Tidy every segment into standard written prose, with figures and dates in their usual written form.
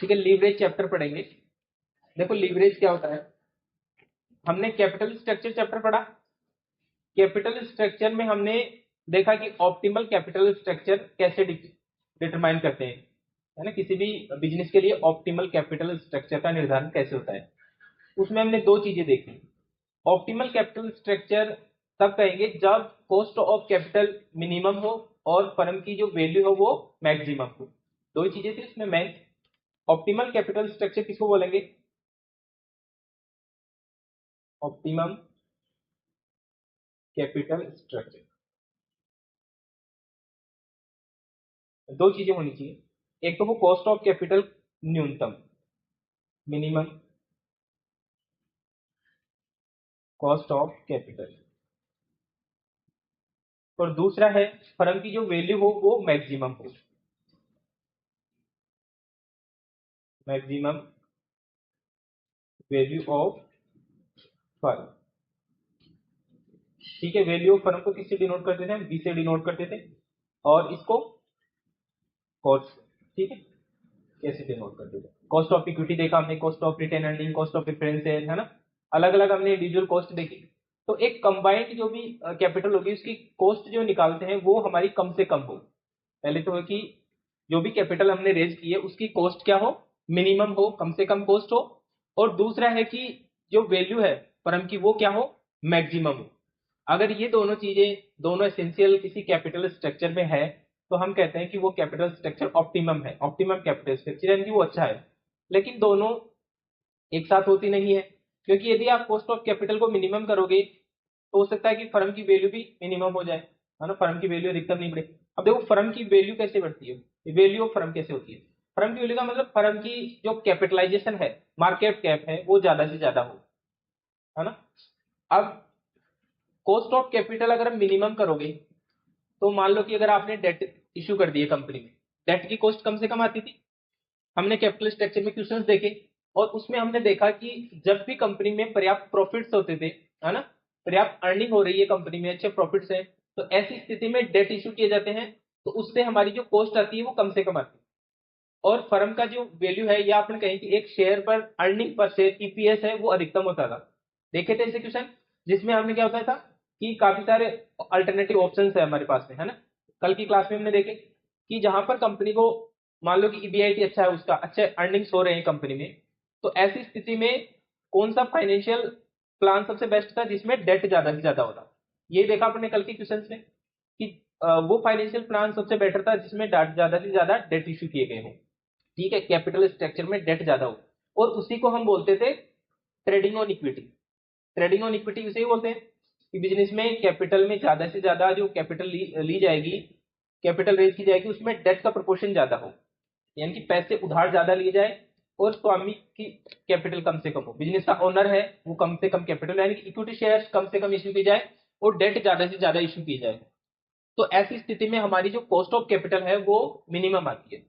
ठीक है, leverage chapter पढ़ेंगे। देखो लीवरेज क्या होता है, हमने कैपिटल स्ट्रक्चर चैप्टर पढ़ा। कैपिटल स्ट्रक्चर में हमने देखा कि ऑप्टिमल कैपिटल स्ट्रक्चर कैसे डिटरमाइन करते हैं, है ना, किसी भी बिजनेस के लिए ऑप्टिमल कैपिटल स्ट्रक्चर का निर्धारण कैसे होता है। उसमें हमने दो चीजें देखी। ऑप्टिमल कैपिटल स्ट्रक्चर तब कहेंगे जब कॉस्ट ऑफ कैपिटल मिनिमम हो और फर्म की जो वैल्यू हो वो मैक्सिमम हो। दो ही चीजें थी उसमें मेन। ऑप्टिमल कैपिटल स्ट्रक्चर किसको बोलेंगे? ऑप्टिमम कैपिटल स्ट्रक्चर दो चीजें होनी चाहिए, एक तो वो कॉस्ट ऑफ कैपिटल न्यूनतम, मिनिमम कॉस्ट ऑफ कैपिटल, और दूसरा है फर्म की जो वैल्यू हो वो मैक्सिमम हो, मैक्सिमम वैल्यू ऑफ फर्म। ठीक है, वैल्यू ऑफ फर्म को किससे डिनोट करते थे? हम बी से डिनोट करते थे, और इसको कॉस्ट, ठीक है, कैसे डिनोट करते थे? कॉस्ट ऑफ इक्विटी देखा हमने, cost of retain earning, cost of preference है ना, अलग अलग हमने इंडिविजुअल कॉस्ट देखी। तो एक कंबाइंड जो भी कैपिटल होगी उसकी कॉस्ट जो निकालते हैं वो हमारी कम से कम हो। पहले तो है कि जो भी कैपिटल हमने रेज की है उसकी कॉस्ट क्या हो? मिनिमम हो, कम से कम कॉस्ट हो। और दूसरा है कि जो वैल्यू है फर्म की वो क्या हो? मैक्सिमम हो। अगर ये दोनों चीजें, दोनों एसेंशियल किसी कैपिटल स्ट्रक्चर में है तो हम कहते हैं कि वो कैपिटल स्ट्रक्चर ऑप्टिमम है, ऑप्टिमम कैपिटल स्ट्रक्चर, यानी कि वो अच्छा है। लेकिन दोनों एक साथ होती नहीं है, क्योंकि यदि आप कॉस्ट ऑफ कैपिटल को मिनिमम करोगे तो हो सकता है कि फर्म की वैल्यू भी मिनिमम हो जाए, है ना, फर्म की वैल्यू अधिकतम नहीं बढ़े। अब देखो फर्म की वैल्यू कैसे बढ़ती है, वैल्यू ऑफ फर्म कैसे होती है? फर्म की वैल्यू का मतलब फर्म की जो कैपिटलाइजेशन है, मार्केट कैप है, वो ज्यादा से ज्यादा हो, है ना। अब कॉस्ट ऑफ कैपिटल अगर हम मिनिमम करोगे तो मान लो कि अगर आपने डेट इश्यू कर दिए कंपनी में, डेट की कॉस्ट कम से कम आती थी। हमने कैपिटल स्ट्रक्चर में क्वेश्चंस देखे और उसमें हमने देखा कि जब भी कंपनी में पर्याप्त प्रॉफिट्स होते थे, है ना, पर्याप्त अर्निंग हो रही है कंपनी में, अच्छे प्रॉफिट्स हैं, तो ऐसी स्थिति में डेट इश्यू किए जाते हैं, तो उससे हमारी जो कॉस्ट आती है वो कम से कम आती है। और फर्म का जो वैल्यू है या अपन कहें कि एक शेयर पर अर्निंग पर शेयर ईपीएस है वो अधिकतम होता था। देखे थे ऐसे क्वेश्चन जिसमें हमने क्या होता था कि काफी सारे अल्टरनेटिव ऑप्शंस है हमारे पास में, है ना। कल की क्लास में हमने देखे कि जहां पर कंपनी को मान लो कि ईबीआईटी अच्छा है, उसका अच्छे अर्निंग्स हो रहे हैं कंपनी में, तो ऐसी स्थिति में कौन सा फाइनेंशियल प्लान सबसे बेस्ट था जिसमें डेट ज्यादा से ज्यादा होता। ये देखा आपने कल की क्वेश्चन में कि वो फाइनेंशियल प्लान सबसे बेटर था जिसमें ज्यादा से ज्यादा डेट इश्यू किए गए हों। ठीक है, कैपिटल स्ट्रक्चर में डेट ज्यादा हो, और उसी को हम बोलते थे trading on equity. Trading on equity उसे ही बोलते हैं कि बिजनेस में कैपिटल में ज्यादा से ज्यादा जो कैपिटल ली जाएगी, कैपिटल रेज की जाएगी, उसमें डेट का प्रोपोर्शन ज्यादा हो, यानी कि पैसे उधार ज्यादा लिए जाए और स्वामी की कैपिटल कम से कम हो। बिजनेस का ओनर है वो कम से कम कैपिटल यानी कि इक्विटी शेयर कम से कम इश्यू की जाए और डेट ज्यादा से ज्यादा इश्यू की जाए। तो ऐसी स्थिति में हमारी जो कॉस्ट ऑफ कैपिटल है वो मिनिमम आती है।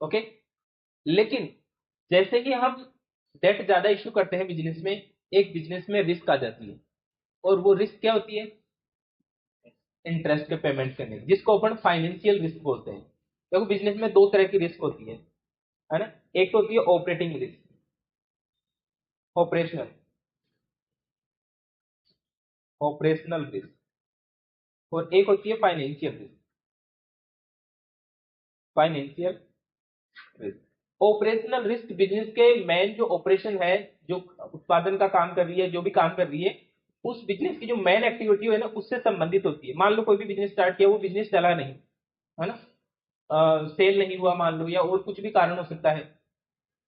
ओके, लेकिन जैसे ही हम डेट ज्यादा इश्यू करते हैं बिजनेस में, एक बिजनेस में रिस्क आ जाती है, और वो रिस्क क्या होती है? इंटरेस्ट के पेमेंट करने की, जिसको अपन फाइनेंशियल रिस्क बोलते हैं। देखो बिजनेस में दो तरह की रिस्क होती है ना। एक तो होती है operating risk, operational operational risk, और एक होती है financial risk, financial risk. Operational risk business के मेन जो ऑपरेशन है, जो उत्पादन का काम कर रही है, जो भी काम कर रही है, उस बिजनेस की जो मेन एक्टिविटी है ना उससे संबंधित होती है। मान लो कोई भी बिजनेस स्टार्ट किया, वो बिजनेस चला नहीं, है ना, सेल नहीं हुआ मान लो, या और कुछ भी कारण हो सकता है,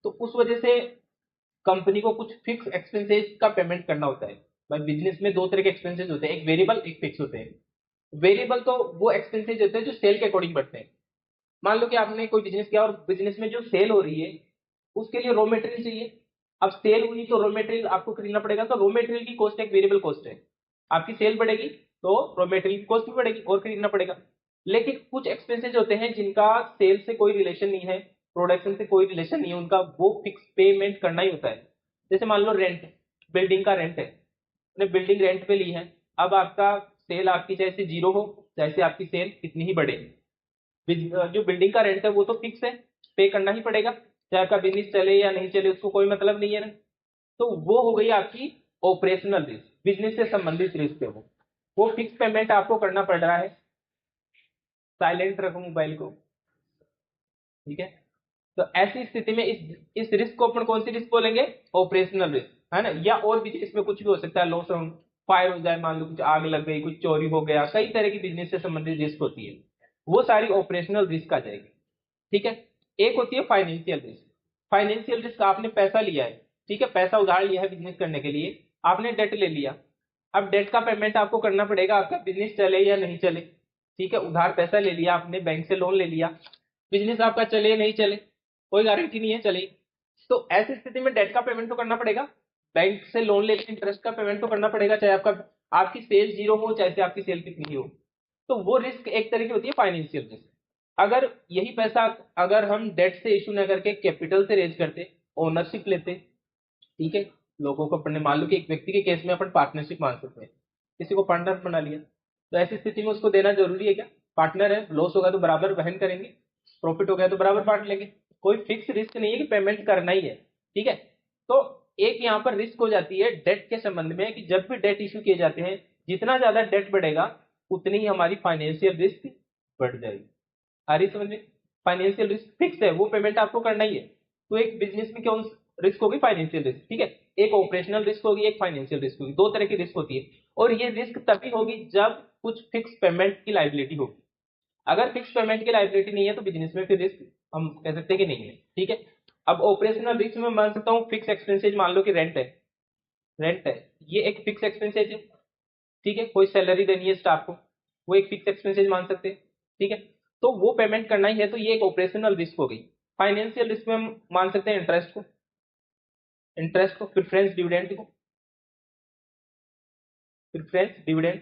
तो उस वजह से कंपनी को कुछ फिक्स एक्सपेंसेस का पेमेंट करना होता है। भाई बिजनेस में दो तरह के एक्सपेंसेस होते हैं, एक वेरिएबल एक फिक्स होते हैं। वेरिएबल तो वो एक्सपेंसेस होते हैं जो सेल के अकॉर्डिंग बढ़ते हैं। मान लो कि आपने कोई बिजनेस किया और बिजनेस में जो सेल हो रही है उसके लिए रॉ मटेरियल चाहिए। अब सेल हुई तो रॉ मटेरियल आपको खरीदना पड़ेगा, तो रॉ मटेरियल की कॉस्ट एक वेरिएबल कॉस्ट है। आपकी सेल बढ़ेगी तो रॉ मटेरियल की कॉस्ट भी बढ़ेगी और खरीदना पड़ेगा। लेकिन कुछ एक्सपेंसेस होते हैं जिनका सेल से कोई रिलेशन नहीं है, प्रोडक्शन से कोई रिलेशन नहीं है, उनका वो फिक्स पेमेंट करना ही होता है। जैसे मान लो रेंट, बिल्डिंग का रेंट है, आपने बिल्डिंग रेंट पे ली है। अब आपका सेल आपकी चाहे से जीरो हो चाहे से आपकी सेल कितनी ही बढ़े, जो बिल्डिंग का रेंट है वो तो फिक्स है, पे करना ही पड़ेगा। चाहे आपका बिजनेस चले या नहीं चले उसको कोई मतलब नहीं है ना। तो वो हो गई आपकी ऑपरेशनल रिस्क, बिजनेस से संबंधित रिस्क है वो फिक्स पेमेंट आपको करना पड़ रहा है। साइलेंट रखो मोबाइल को, ठीक है। तो ऐसी स्थिति में इस रिस्क को अपन कौन सी रिस्क बोलेंगे, ऑपरेशनल रिस्क, है ना। या और भी इसमें कुछ भी हो सकता है, लॉस, फायर हो जाए, मान लो कुछ आग लग गई, कुछ चोरी हो गया, कई तरह की बिजनेस से संबंधित रिस्क होती है, वो सारी ऑपरेशनल रिस्क आ जाएगी, ठीक है। एक होती है फाइनेंशियल रिस्क। फाइनेंशियल रिस्क, आपने पैसा लिया है, ठीक है, पैसा उधार लिया है बिजनेस करने के लिए, आपने डेट ले लिया। अब डेट का पेमेंट आपको करना पड़ेगा, आपका बिजनेस चले या नहीं चले, ठीक है। उधार पैसा ले लिया आपने, बैंक से लोन ले लिया, बिजनेस आपका चले या नहीं चले, कोई गारंटी नहीं है चले। तो ऐसी स्थिति में डेट का पेमेंट तो करना पड़ेगा, बैंक से लोन लेके इंटरेस्ट का पेमेंट तो करना पड़ेगा, चाहे आपका आपकी सेल जीरो हो, चाहे आपकी सेल कितनी हो। तो वो रिस्क एक तरह की होती है फाइनेंशियल रिस्क। अगर यही पैसा अगर हम डेट से इशू न करके कैपिटल से रेज करते, ओनरशिप लेते, ठीक है, लोगों को अपने, मान लो कि एक व्यक्ति के केस में अपन पार्टनरशिप मान सकते हैं, किसी को पार्टनर बना लिया, तो ऐसी स्थिति में उसको देना जरूरी है क्या, पार्टनर है, लॉस होगा तो बराबर वहन करेंगे, प्रॉफिट हो गया तो बराबर बांट लेंगे, कोई फिक्स रिस्क नहीं है कि पेमेंट करना ही है, ठीक है। तो एक यहाँ पर रिस्क हो जाती है डेट के संबंध में कि जब भी डेट इशू किए जाते हैं, जितना ज्यादा डेट बढ़ेगा उतनी ही हमारी फाइनेंशियल रिस्क बढ़ जाएगी। आ रही समझ में, फाइनेंशियल रिस्क फिक्स है, वो पेमेंट आपको करना ही है। तो एक बिजनेस में कौन रिस्क होगी, फाइनेंशियल रिस्क, ठीक है। एक ऑपरेशनल रिस्क होगी, एक फाइनेंशियल रिस्क होगी, दो तरह की रिस्क होती है। और ये रिस्क तभी होगी जब कुछ फिक्स पेमेंट की लाइबिलिटी होगी। अगर फिक्स पेमेंट की लाइबिलिटी नहीं है तो बिजनेस में फिर रिस्क हम कह सकते हैं कि नहीं है, ठीक है। अब ऑपरेशनल रिस्क में मान सकता हूँ फिक्स एक्सपेंसेज, मान लो कि रेंट है, रेंट है, ये एक फिक्स एक्सपेंसेज है, ठीक है। कोई सैलरी देनी है स्टाफ को, वो एक फिक्स एक्सपेंसेज मान सकते हैं, ठीक है। तो वो पेमेंट करना ही है, तो ये एक ऑपरेशनल रिस्क हो गई। फाइनेंशियल रिस्क में हम मान सकते हैं इंटरेस्ट को, इंटरेस्ट को, प्रेफरेंस डिविडेंड को, प्रेफरेंस डिविडेंड,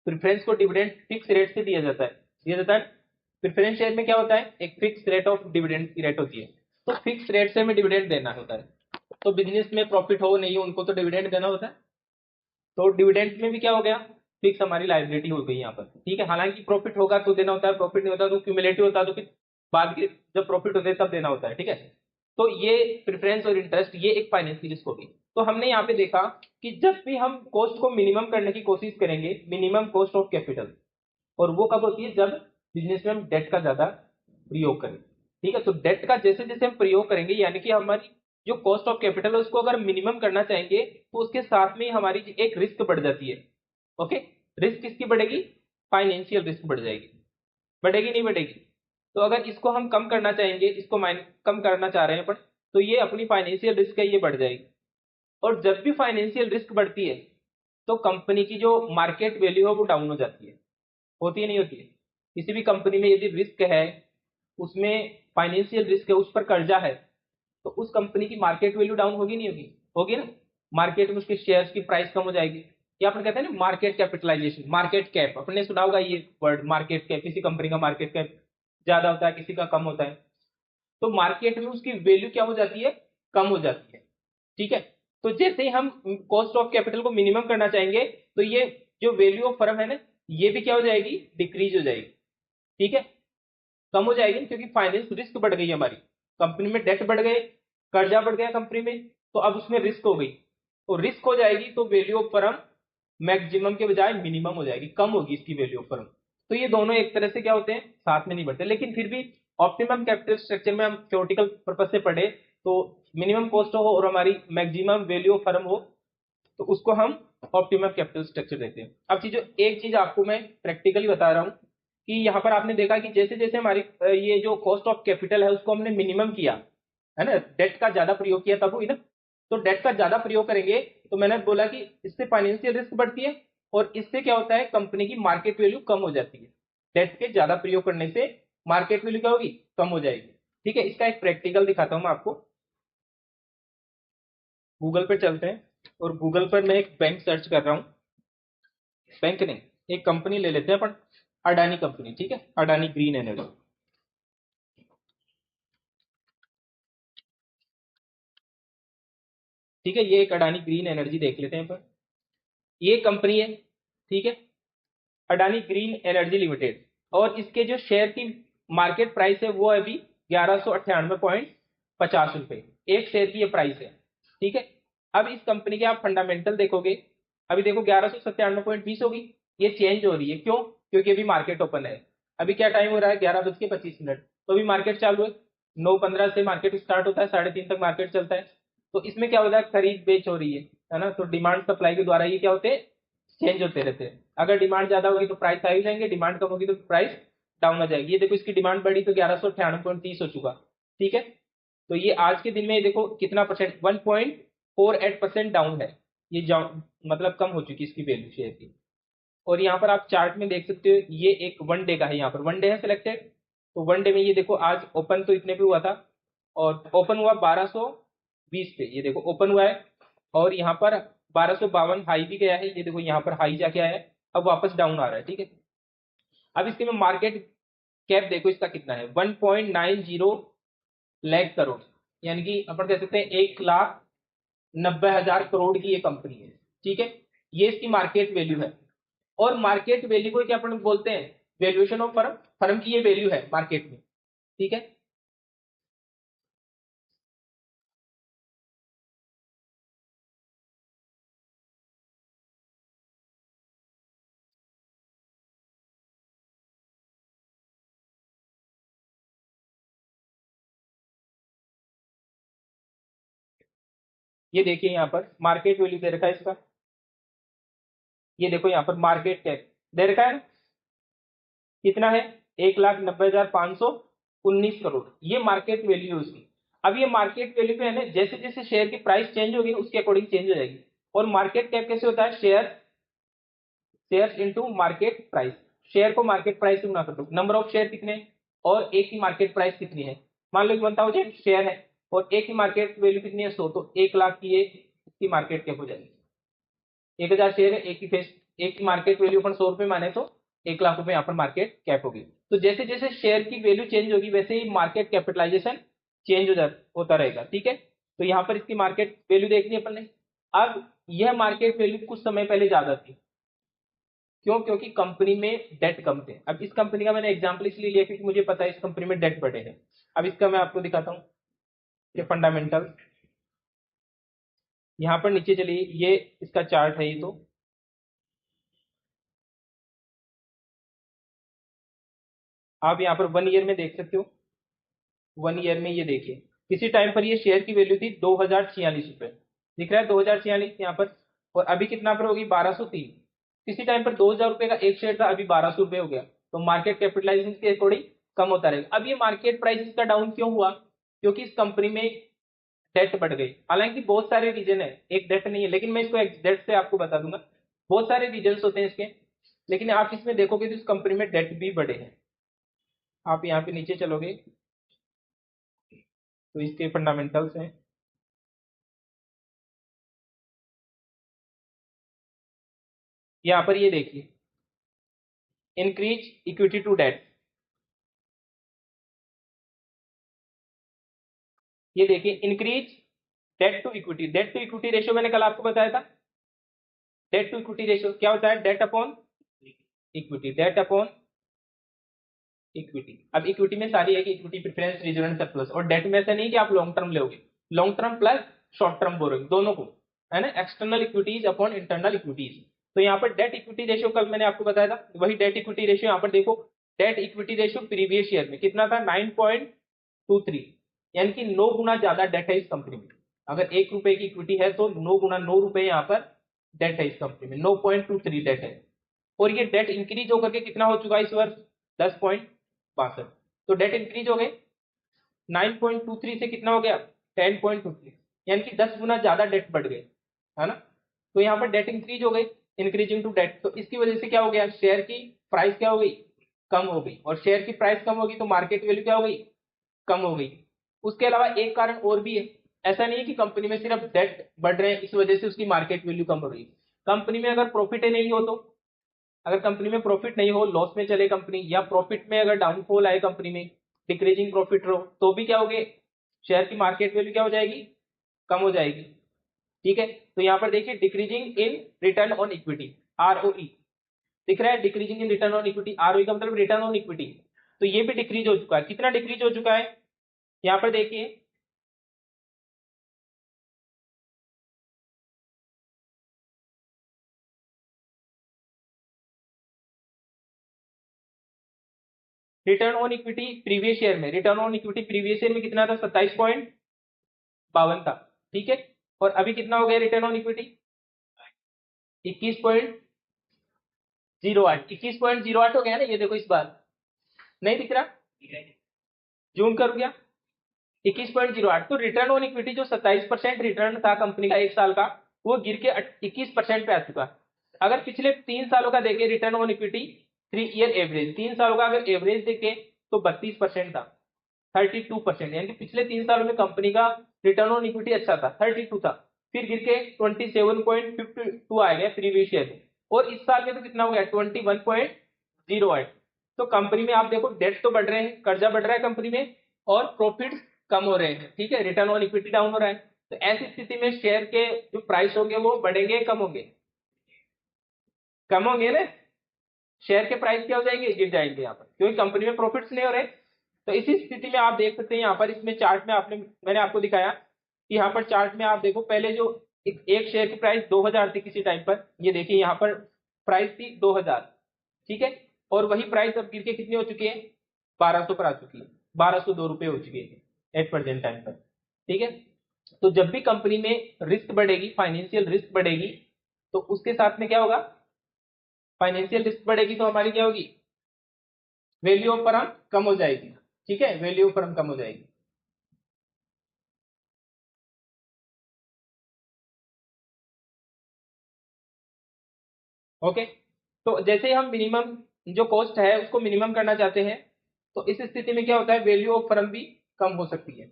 प्रेफरेंस को डिविडेंड फिक्स रेट से दिया जाता है। प्रेफरेंस शेयर में क्या होता है, एक फिक्स रेट ऑफ डिविडेंड की रेट होती है, तो फिक्स रेट से हमें डिविडेंड देना होता है। तो बिजनेस में प्रॉफिट हो नहीं हो उनको तो डिविडेंड देना होता है। तो डिविडेंड में भी क्या हो गया, फिक्स हमारी लाइबिलिटी हो गई यहाँ पर, ठीक है। हालांकि प्रॉफिट होगा तो देना होता है, प्रॉफिट नहीं होता तो क्यूमुलेटिव होता है, तो फिर बाद के जब प्रॉफिट होते हैं तब देना होता है, ठीक है। तो ये प्रेफरेंस और इंटरेस्ट, ये एक फाइनेंशियल रिस्क होगी। तो हमने यहाँ पे देखा कि जब भी हम कॉस्ट को मिनिमम करने की कोशिश करेंगे, मिनिमम कॉस्ट ऑफ कैपिटल, और वो कब होती है, जब बिजनेस में हम डेट का ज्यादा प्रयोग करें, ठीक है। तो डेट का जैसे जैसे हम प्रयोग करेंगे, यानी कि हमारी जो कॉस्ट ऑफ कैपिटल है उसको अगर मिनिमम करना चाहेंगे, तो उसके साथ में हमारी एक रिस्क बढ़ जाती है। ओके, रिस्क किसकी बढ़ेगी, फाइनेंशियल रिस्क बढ़ जाएगी, बढ़ेगी नहीं बढ़ेगी। तो अगर इसको हम कम करना चाहेंगे, इसको कम करना चाह रहे हैं अपन, तो ये अपनी फाइनेंशियल रिस्क है, ये बढ़ जाएगी। और जब भी फाइनेंशियल रिस्क बढ़ती है तो कंपनी की जो मार्केट वैल्यू है वो डाउन हो जाती है, होती है नहीं होती है। किसी भी कंपनी में यदि रिस्क है, उसमें फाइनेंशियल रिस्क है, उस पर कर्जा है, तो उस कंपनी की मार्केट वैल्यू डाउन होगी नहीं होगी, होगी ना। मार्केट में उसके शेयर्स की प्राइस कम हो जाएगी, या अपन कहते हैं ना मार्केट कैपिटलाइजेशन, मार्केट कैप, अपने सुना होगा ये वर्ड, मार्केट कैप, किसी कंपनी का मार्केट कैप ज्यादा होता है, किसी का कम होता है। तो मार्केट में उसकी वैल्यू क्या हो जाती है, कम हो जाती है, ठीक है। तो जैसे ही हम कॉस्ट ऑफ कैपिटल को मिनिमम करना चाहेंगे, तो ये जो वैल्यू ऑफ फर्म है ना, ये भी क्या हो जाएगी, डिक्रीज हो जाएगी, ठीक है, कम हो जाएगी, क्योंकि फाइनेंस रिस्क बढ़ गई हमारी, कंपनी में डेट बढ़ गए, कर्जा बढ़ गया कंपनी में, तो अब उसमें रिस्क हो गई, तो रिस्क हो जाएगी, तो वैल्यू ऑफ फर्म मैक्सिमम के बजाय मिनिमम हो जाएगी, कम होगी इसकी वैल्यू ऑफ फर्म। तो ये दोनों एक तरह से क्या होते हैं, साथ में नहीं बढ़ते, लेकिन फिर भी ऑप्टिमम कैपिटल स्ट्रक्चर में हम थ्योरेटिकल पर्पज से पढ़े, तो मिनिमम कॉस्ट हो और हमारी मैक्सिमम वैल्यू ऑफ फर्म हो, तो उसको हम ऑप्टिमम कैपिटल स्ट्रक्चर देते हैं। अब चीजों एक चीज आपको मैं प्रैक्टिकली बता रहा हूँ कि यहाँ पर आपने देखा कि जैसे जैसे हमारी ये जो कॉस्ट ऑफ कैपिटल है उसको हमने मिनिमम किया, है ना, डेट का ज्यादा प्रयोग किया तब हुई ना। तो डेट का ज्यादा प्रयोग करेंगे तो मैंने बोला कि इससे फाइनेंशियल रिस्क बढ़ती है, और इससे क्या होता है, कंपनी की मार्केट वैल्यू कम हो जाती है। डेट के ज्यादा प्रयोग करने से मार्केट वैल्यू क्या होगी, कम हो जाएगी, ठीक है। इसका एक प्रैक्टिकल दिखाता हूं मैं आपको। गूगल पे चलते हैं, और गूगल पर मैं एक बैंक सर्च कर रहा हूँ, बैंक नहीं, एक कंपनी ले लेते हैं अपन, अडानी कंपनी, ठीक है, अडानी ग्रीन एनर्जी, ठीक है। ये एक अडानी ग्रीन एनर्जी देख लेते हैं अपन, ये कंपनी है, ठीक है, अडानी ग्रीन एनर्जी लिमिटेड, और इसके जो शेयर की मार्केट प्राइस है वो है अभी 1198.50 रुपए एक शेयर की ये प्राइस है, ठीक है। अब इस कंपनी के आप फंडामेंटल देखोगे, अभी देखो 1197.20 होगी, ये चेंज हो रही है, क्यों? क्योंकि अभी मार्केट ओपन है। अभी क्या टाइम हो रहा है? 11:25, तो अभी मार्केट चालू है। 9:15 से मार्केट स्टार्ट होता है, 3:30 तक मार्केट चलता है। तो इसमें क्या होता है? खरीद बेच हो रही है ना। तो डिमांड सप्लाई के द्वारा ये क्या होते हैं? चेंज होते रहते हैं। अगर डिमांड ज्यादा होगी तो प्राइस हाई जाएंगे, डिमांड कम होगी तो प्राइस डाउन हो जाएगी। ये देखो इसकी डिमांड बढ़ी तो 1198.30 हो चुका, ठीक है। तो ये आज के दिन में देखो कितना परसेंट, 1.48% डाउन है। ये मतलब कम हो चुकी इसकी वैल्यू शेयर की। और यहाँ पर आप चार्ट में देख सकते हो, ये एक वन डे का है, यहाँ पर वन डे है सिलेक्टेड। तो वन डे में ये देखो आज ओपन तो इतने पे हुआ था, और ओपन हुआ 1220 पे, ये देखो ओपन हुआ है। और यहाँ पर 1252 हाई भी गया है, ये देखो यहाँ पर हाई जाके आया है, अब वापस डाउन आ रहा है, ठीक है। अब इसके में मार्केट कैप देखो इसका कितना है, 1.90 लाख करोड़, यानी कि अपन कह सकते हैं 1,90,000 करोड़ की ये कंपनी है, ठीक है। ये इसकी मार्केट वैल्यू है। और मार्केट वैल्यू को क्या अपन बोलते हैं? वैल्यूएशन ऑफ फर्म, फर्म की ये वैल्यू है मार्केट में, ठीक है। ये देखिए यहाँ पर मार्केट वैल्यू दे रखा है इसका, ये देखो यहाँ पर मार्केट कैप दे रखा है, कितना है? 1,90,519 करोड़, ये मार्केट वैल्यू है उसकी। अब ये मार्केट वैल्यू पे है ना, जैसे जैसे शेयर की प्राइस चेंज होगी ना उसके अकॉर्डिंग चेंज हो जाएगी। और मार्केट कैप कैसे होता है? Share into market price. Share को मार्केट प्राइस से गुना कर दो, नंबर ऑफ शेयर कितने और एक की मार्केट प्राइस कितनी है। मान लो 1000 शेयर है और एक की मार्केट वैल्यू कितनी है? 100, तो 1 लाख की ये इसकी मार्केट कैप हो जाएगी। 1000 शेयर है, एक की मार्केट वैल्यू अपन 100 रुपए माने तो 1 लाख रुपए यहाँ पर मार्केट कैप होगी। तो जैसे जैसे शेयर की वैल्यू चेंज होगी वैसे ही मार्केट कैपिटलाइजेशन चेंज होता रहेगा, ठीक है। तो यहाँ पर इसकी मार्केट वैल्यू देखनी है अपन ने। अब यह मार्केट वैल्यू कुछ समय पहले ज्यादा थी, क्यों? क्योंकि कंपनी में डेट कम थे। अब इस कंपनी का मैंने एग्जांपल इसलिए लिया क्योंकि मुझे पता है इस कंपनी में डेट बढ़े हैं। अब इसका मैं आपको दिखाता हूँ ये फंडामेंटल। यहाँ पर नीचे चलिए, ये इसका चार्ट है, ये तो आप यहाँ पर 1 ईयर में देख सकते हो। 1 ईयर में ये देखिए, किसी टाइम पर ये शेयर की वैल्यू थी 2046 रुपए, दिख रहा है 2046 यहाँ पर। और अभी कितना पर होगी? 1203। किसी टाइम पर 2000 रुपए का एक शेयर था, अभी 1200 रुपए हो गया। तो मार्केट कैपिटलाइजेशन के अकॉर्डिंग कम होता रहेगा। अब ये मार्केट प्राइस का डाउन क्यों हुआ? क्योंकि इस कंपनी में डेट बढ़ गई। हालांकि बहुत सारे रीजन है, एक डेट नहीं है, लेकिन मैं इसको डेट से आपको बता दूंगा। बहुत सारे रीजन होते हैं इसके, लेकिन आप इसमें देखोगे तो इस कंपनी में डेट भी बढ़े हैं। आप यहाँ पे नीचे चलोगे तो इसके फंडामेंटल्स हैं। यहाँ पर ये देखिए, इंक्रीज इक्विटी टू डेट, ये देखिए increase debt to equity. Debt to equity ratio मैंने कल आपको बताया था। डेट टू इक्विटी रेशियो क्या होता है? Debt upon equity, debt upon equity. अब इक्विटी में सारी है कि equity, preference, reserve and surplus. और डेट में ऐसा नहीं कि आप लॉन्ग टर्म लोगे, long term plus short term borrowing दोनों को, है ना। External equities upon internal equities. तो यहाँ पर डेट इक्विटी रेशियो कल मैंने आपको बताया था, वही डेट इक्विटी रेशियो यहाँ पर देखो। Debt equity ratio previous year में कितना था? 9.23, यानी कि 9 गुना ज्यादा डेट है इस कंपनी में। अगर 1 रुपए की इक्विटी है तो 9 गुना, 9 रुपए यहाँ पर डेट है इस कंपनी में, 9.23 डेट है। और ये डेट इंक्रीज होकर के कितना हो चुका है इस वर्ष? 10.62। तो डेट इंक्रीज हो गई 9.23 से कितना हो गया? 10.23, यानी कि 10 गुना ज्यादा डेट बढ़ गई, है ना। तो यहाँ पर डेट इंक्रीज हो गई, इंक्रीजिंग टू डेट। तो इसकी वजह से क्या हो गया? शेयर की प्राइस क्या हो गई? कम हो गई। और शेयर की प्राइस कम होगी तो मार्केट वैल्यू क्या हो गई? कम हो गई। उसके अलावा एक कारण और भी है, ऐसा नहीं है कि कंपनी में सिर्फ डेट बढ़ रहे हैं इस वजह से उसकी मार्केट वैल्यू कम हो रही है। कंपनी में अगर प्रॉफिट ही नहीं हो तो, अगर कंपनी में प्रॉफिट नहीं हो, लॉस में चले कंपनी, या प्रॉफिट में अगर डाउनफॉल आए कंपनी में, डिक्रीजिंग प्रॉफिट रहो, तो भी क्या होगे? शेयर की मार्केट वैल्यू क्या हो जाएगी? कम हो जाएगी, ठीक है। तो यहाँ पर देखिए decreasing in return on equity, ROE दिख रहा है। Decreasing in return on equity, ROE का मतलब रिटर्न ऑन इक्विटी। तो ये भी डिक्रीज हो चुका है। कितना डिक्रीज हो चुका है? यहाँ पर देखिए return on equity previous year में, return on equity previous year में कितना था, 27.52 था, ठीक है। और अभी कितना हो गया रिटर्न ऑन इक्विटी, 21.08, 21.08 हो गया ना, ये देखो इस बार नहीं दिख रहा, जूम कर गया 21.08। तो रिटर्न ऑन इक्विटी जो 27% रिटर्न था कंपनी का एक साल का, वो गिर के 21% पे आ चुका। अगर पिछले 3 सालों का देखें return on equity 3 year average, 3 सालों का अगर एवरेज देखें तो 32% था, 32%, यानी कि पिछले 3 सालों में कंपनी का रिटर्न ऑन इक्विटी अच्छा था, 32 था, फिर गिर के 27.52 आ गया प्रीवियस ईयर में, और इस साल में तो कितना हो गया 21.08। तो कंपनी में आप देखो डेट तो बढ़ रहे हैं, कर्जा बढ़ रहा है कंपनी में, और प्रॉफिट कम हो रहे हैं, ठीक है, रिटर्न ऑन इक्विटी डाउन हो रहा है। तो ऐसी स्थिति में शेयर के जो प्राइस होंगे वो बढ़ेंगे कम होंगे, कम होंगे ना, शेयर के प्राइस क्या हो जाएंगे, गिर जाएंगे यहाँ पर, क्योंकि कंपनी में प्रॉफिट्स नहीं हो रहे। तो इसी स्थिति में आप देख सकते हैं यहाँ पर, इसमें चार्ट में मैंने आपको दिखाया कि यहाँ पर चार्ट में आप देखो, पहले जो एक शेयर की प्राइस 2000 थी किसी टाइम पर, ये देखिए यहाँ पर प्राइस थी 2000, ठीक है, और वही प्राइस अब गिर के कितनी हो चुकी है, 1200 पर आ चुकी है, 1202 रुपये हो चुकी है एट प्रेजेंट टाइम पर, ठीक है। तो जब भी कंपनी में रिस्क बढ़ेगी, फाइनेंशियल रिस्क बढ़ेगी, तो उसके साथ में क्या होगा, फाइनेंशियल रिस्क बढ़ेगी तो हमारी क्या होगी, वैल्यू ऑफ फर्म कम हो जाएगी, ठीक है, वैल्यू ऑफ फर्म कम हो जाएगी। ओके, तो जैसे ही हम मिनिमम जो कॉस्ट है उसको मिनिमम करना चाहते हैं, तो इस स्थिति में क्या होता है, वैल्यू ऑफ फर्म भी कम हो सकती है।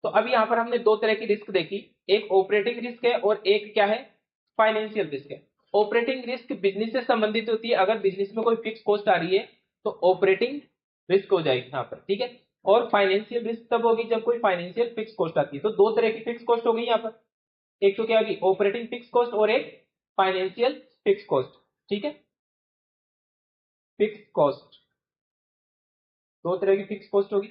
तो अभी यहाँ पर हमने दो तरह की रिस्क देखी, एक ऑपरेटिंग रिस्क है और एक क्या है, फाइनेंशियल रिस्क है। ऑपरेटिंग रिस्क बिजनेस से संबंधित होती है, अगर बिजनेस में कोई फिक्स कॉस्ट आ रही है तो ऑपरेटिंग रिस्क हो जाएगी यहाँ पर, ठीक है। और फाइनेंशियल रिस्क तब होगी जब कोई फाइनेंशियल फिक्स कॉस्ट आती है। तो दो तरह की फिक्स कॉस्ट हो गई यहाँ पर, एक तो क्या होगी ऑपरेटिंग फिक्स कॉस्ट और एक फाइनेंशियल फिक्स कॉस्ट, ठीक है। फिक्स कॉस्ट, दो तरह की फिक्स कॉस्ट होगी,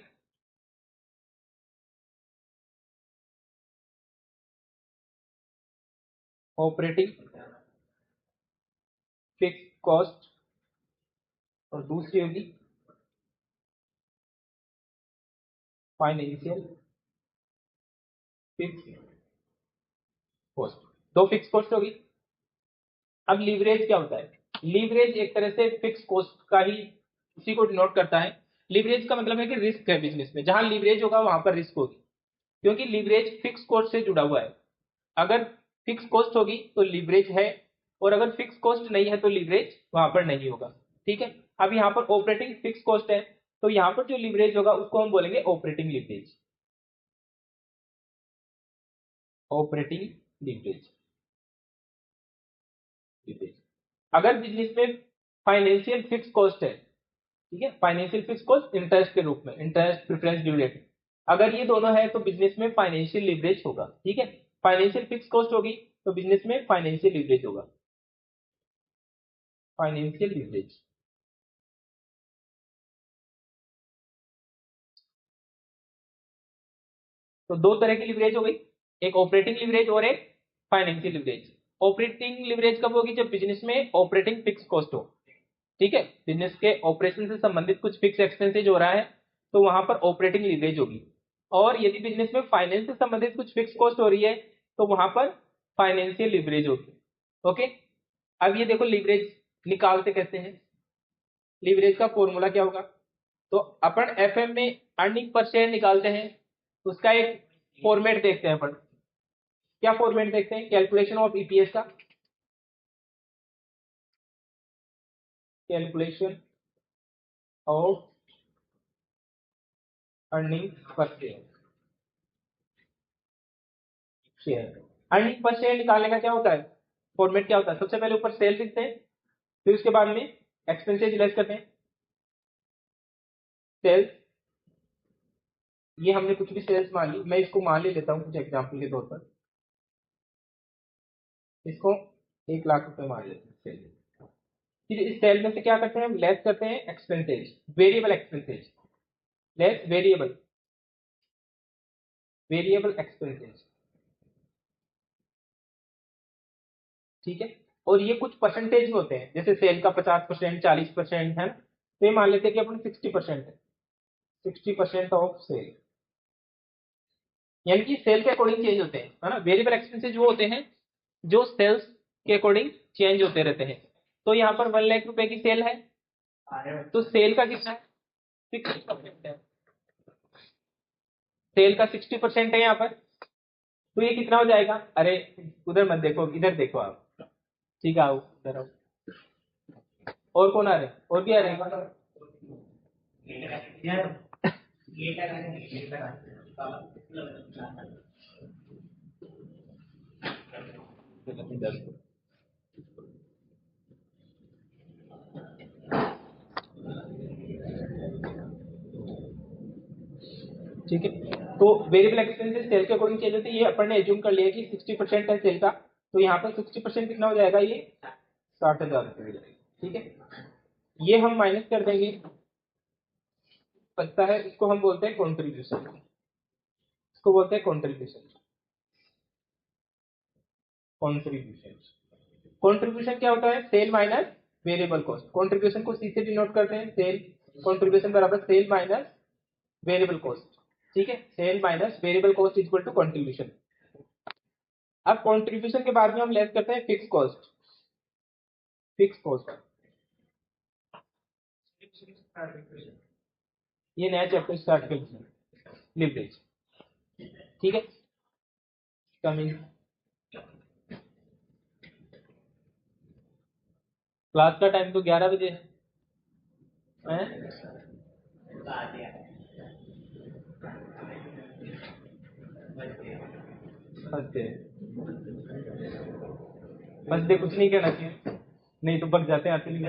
ऑपरेटिंग फिक्स कॉस्ट और दूसरी होगी फाइनेंशियल फिक्स कॉस्ट, दो फिक्स कॉस्ट होगी। अब लीवरेज क्या होता है, लीवरेज एक तरह से फिक्स कॉस्ट का ही उसी को डिनोट करता है। लीवरेज का मतलब है कि रिस्क है बिजनेस में, जहां लीवरेज होगा वहां पर रिस्क होगी, क्योंकि लीवरेज फिक्स कॉस्ट से जुड़ा हुआ है। अगर फिक्स कॉस्ट होगी तो लीवरेज है, और अगर फिक्स कॉस्ट नहीं है तो लीवरेज वहां पर नहीं होगा, ठीक है। अब यहाँ पर ऑपरेटिंग फिक्स कॉस्ट है, तो यहाँ पर जो लीवरेज होगा उसको हम बोलेंगे operating leverage, operating leverage, leverage. अगर बिजनेस में फाइनेंशियल फिक्स कॉस्ट है, ठीक है, फाइनेंशियल फिक्स कॉस्ट इंटरेस्ट के रूप में, इंटरेस्ट प्रेफरेंस ड्यूरेट, अगर ये दोनों है तो बिजनेस में फाइनेंशियल लीवरेज होगा, ठीक है। फाइनेंशियल फिक्स कॉस्ट होगी तो बिजनेस में फाइनेंशियल लीवरेज होगा, फाइनेंशियल लीवरेज। तो दो तरह की लीवरेज हो गई, एक ऑपरेटिंग लीवरेज और एक फाइनेंशियल लीवरेज। ऑपरेटिंग लीवरेज कब होगी, जब बिजनेस में ऑपरेटिंग फिक्स कॉस्ट हो, ठीक है, बिजनेस के ऑपरेशन से संबंधित कुछ फिक्स एक्सपेंसेज हो रहा है तो वहां पर ऑपरेटिंग लीवरेज होगी। और यदि बिजनेस में फाइनेंस से संबंधित कुछ फिक्स कॉस्ट हो रही है तो वहां पर फाइनेंशियल लीवरेज होगी। ओके, अब ये देखो लीवरेज निकालते कैसे हैं, लीवरेज का फॉर्मूला क्या होगा, तो अपन एफएम में अर्निंग पर शेयर निकालते हैं, उसका एक फॉर्मेट देखते हैं अपन, क्या फॉर्मेट देखते हैं कैलकुलेशन ऑफ ईपीएस का, calculation of earning per share, share earning per share निकालने का क्या होता है, फॉर्मेट क्या होता है, सबसे पहले ऊपर सेल लिखते हैं, फिर उसके बाद में एक्सपेंसेस लेस करते हैं, सेल्स, ये हमने कुछ भी सेल्स मान ली, मैं इसको मान ले लेता हूँ कुछ एग्जांपल के तौर पर, इसको 1 लाख रुपए मान लेते हैं सेल। फिर इस सेल में से क्या करते हैं, लेस करते हैं expenses, variable expenses, less variable, variable expenses, ठीक है। और ये कुछ परसेंटेज होते हैं, जैसे सेल का 50%, 40% है, तो ये मान लेते हैं कि अपन 60% है, 60% ऑफ सेल, यानी कि सेल के अकॉर्डिंग चेंज होते हैं, है ना। वेरिएबल एक्सपेंसेस वो होते हैं जो सेल्स के अकॉर्डिंग चेंज होते रहते हैं। तो यहाँ पर 1,00,000 रुपए की सेल है, तो सेल का कितना है, 60% है, सेल का 60% है यहाँ पर, तो ये कितना हो जाएगा, अरे उधर मत देखो, इधर देखो आप, ठीक है, आओ इधर आओ। और कौन आ रहे हैं, और भी आ रहे हैं, ठीक है। तो वेरिएबल एक्सपेंसेस सेल के अकॉर्डिंग चेंज होती है, ये अपन ने एज्यूम कर लिया कि 60% है सेल का, तो यहाँ पर 60% कितना हो जाएगा, ये 60,000 रुपये हो जाएगा, ठीक है। ये हम माइनस कर देंगे, बचता है, इसको हम बोलते हैं कॉन्ट्रीब्यूशन, इसको बोलते हैं कॉन्ट्रीब्यूशन। कॉन्ट्रीब्यूशन, कॉन्ट्रीब्यूशन क्या होता है, sale minus variable cost. Contribution को सी से डिनोट करते हैं, सेल कॉन्ट्रीब्यूशन बराबर सेल माइनस वेरिएबल कॉस्ट, ठीक है। Sale minus variable cost equal to contribution. अब कॉन्ट्रीब्यूशन के बाद में हम लेस करते हैं फिक्स कॉस्ट, फिक्स कॉस्ट, ये नया चैप्टर स्टार्ट कर लिवरेज, ठीक है। कमिंग क्लास का टाइम तो 11 बजे है, हंसते हंसते कुछ नहीं कहना चाहिए, नहीं तो बग जाते हैं, आते नहीं।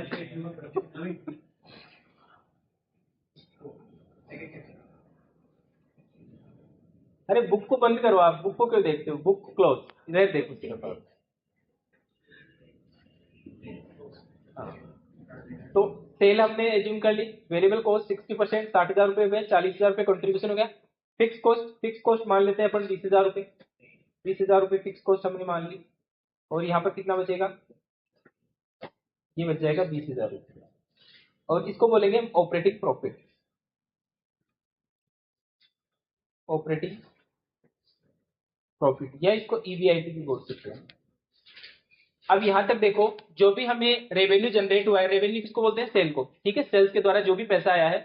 अरे बुक को बंद करो, आप बुक को क्यों देखते हो, बुक क्लोज, इधर देखो सिर्फ आप। हाँ। तो सेल हमने एज्यूम कर ली, वेरिएबल कॉस्ट 60%, 60,000 रुपये हुए, 40,000 रुपये कॉन्ट्रीब्यूशन हो गया। फिक्स कॉस्ट मान लेते हैं अपन 20,000 रुपये, 20,000 रुपये फिक्स कॉस्ट हमने मान ली, और यहाँ पर कितना बचेगा, ये बच जाएगा 20,000 रुपये, और इसको बोलेंगे हम ऑपरेटिंग प्रॉफिट, ऑपरेटिंग प्रॉफिट, या इसको ईबीआईटी भी बोल सकते हैं। अब यहां तक देखो, जो भी हमें रेवेन्यू जनरेट हुआ है, रेवेन्यू किसको बोलते हैं, सेल को, ठीक है। सेल्स के द्वारा जो भी पैसा आया है,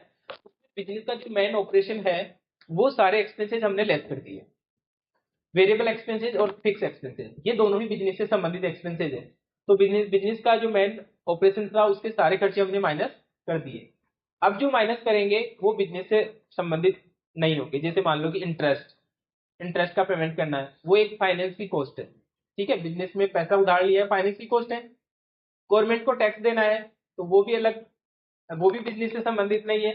बिजनेस का जो मेन ऑपरेशन है, वो सारे एक्सपेंसेस हमने लेस कर दिए, वेरिएबल एक्सपेंसेस और फिक्स एक्सपेंसेस, ये दोनों ही बिजनेस से संबंधित एक्सपेंसेस है। तो बिजनेस बिजनेस का जो मेन ऑपरेशन था, उसके सारे खर्चे हमने माइनस कर दिए। अब जो माइनस करेंगे वो बिजनेस से संबंधित नहीं होंगे, जैसे मान लो कि इंटरेस्ट, इंटरेस्ट का पेमेंट करना है, वो एक फाइनेंस की कॉस्ट है, ठीक है। बिजनेस में पैसा उधार लिया है, फाइनेंस की कॉस्ट है। गवर्नमेंट को टैक्स देना है, तो वो भी अलग, वो भी बिजनेस से संबंधित नहीं है,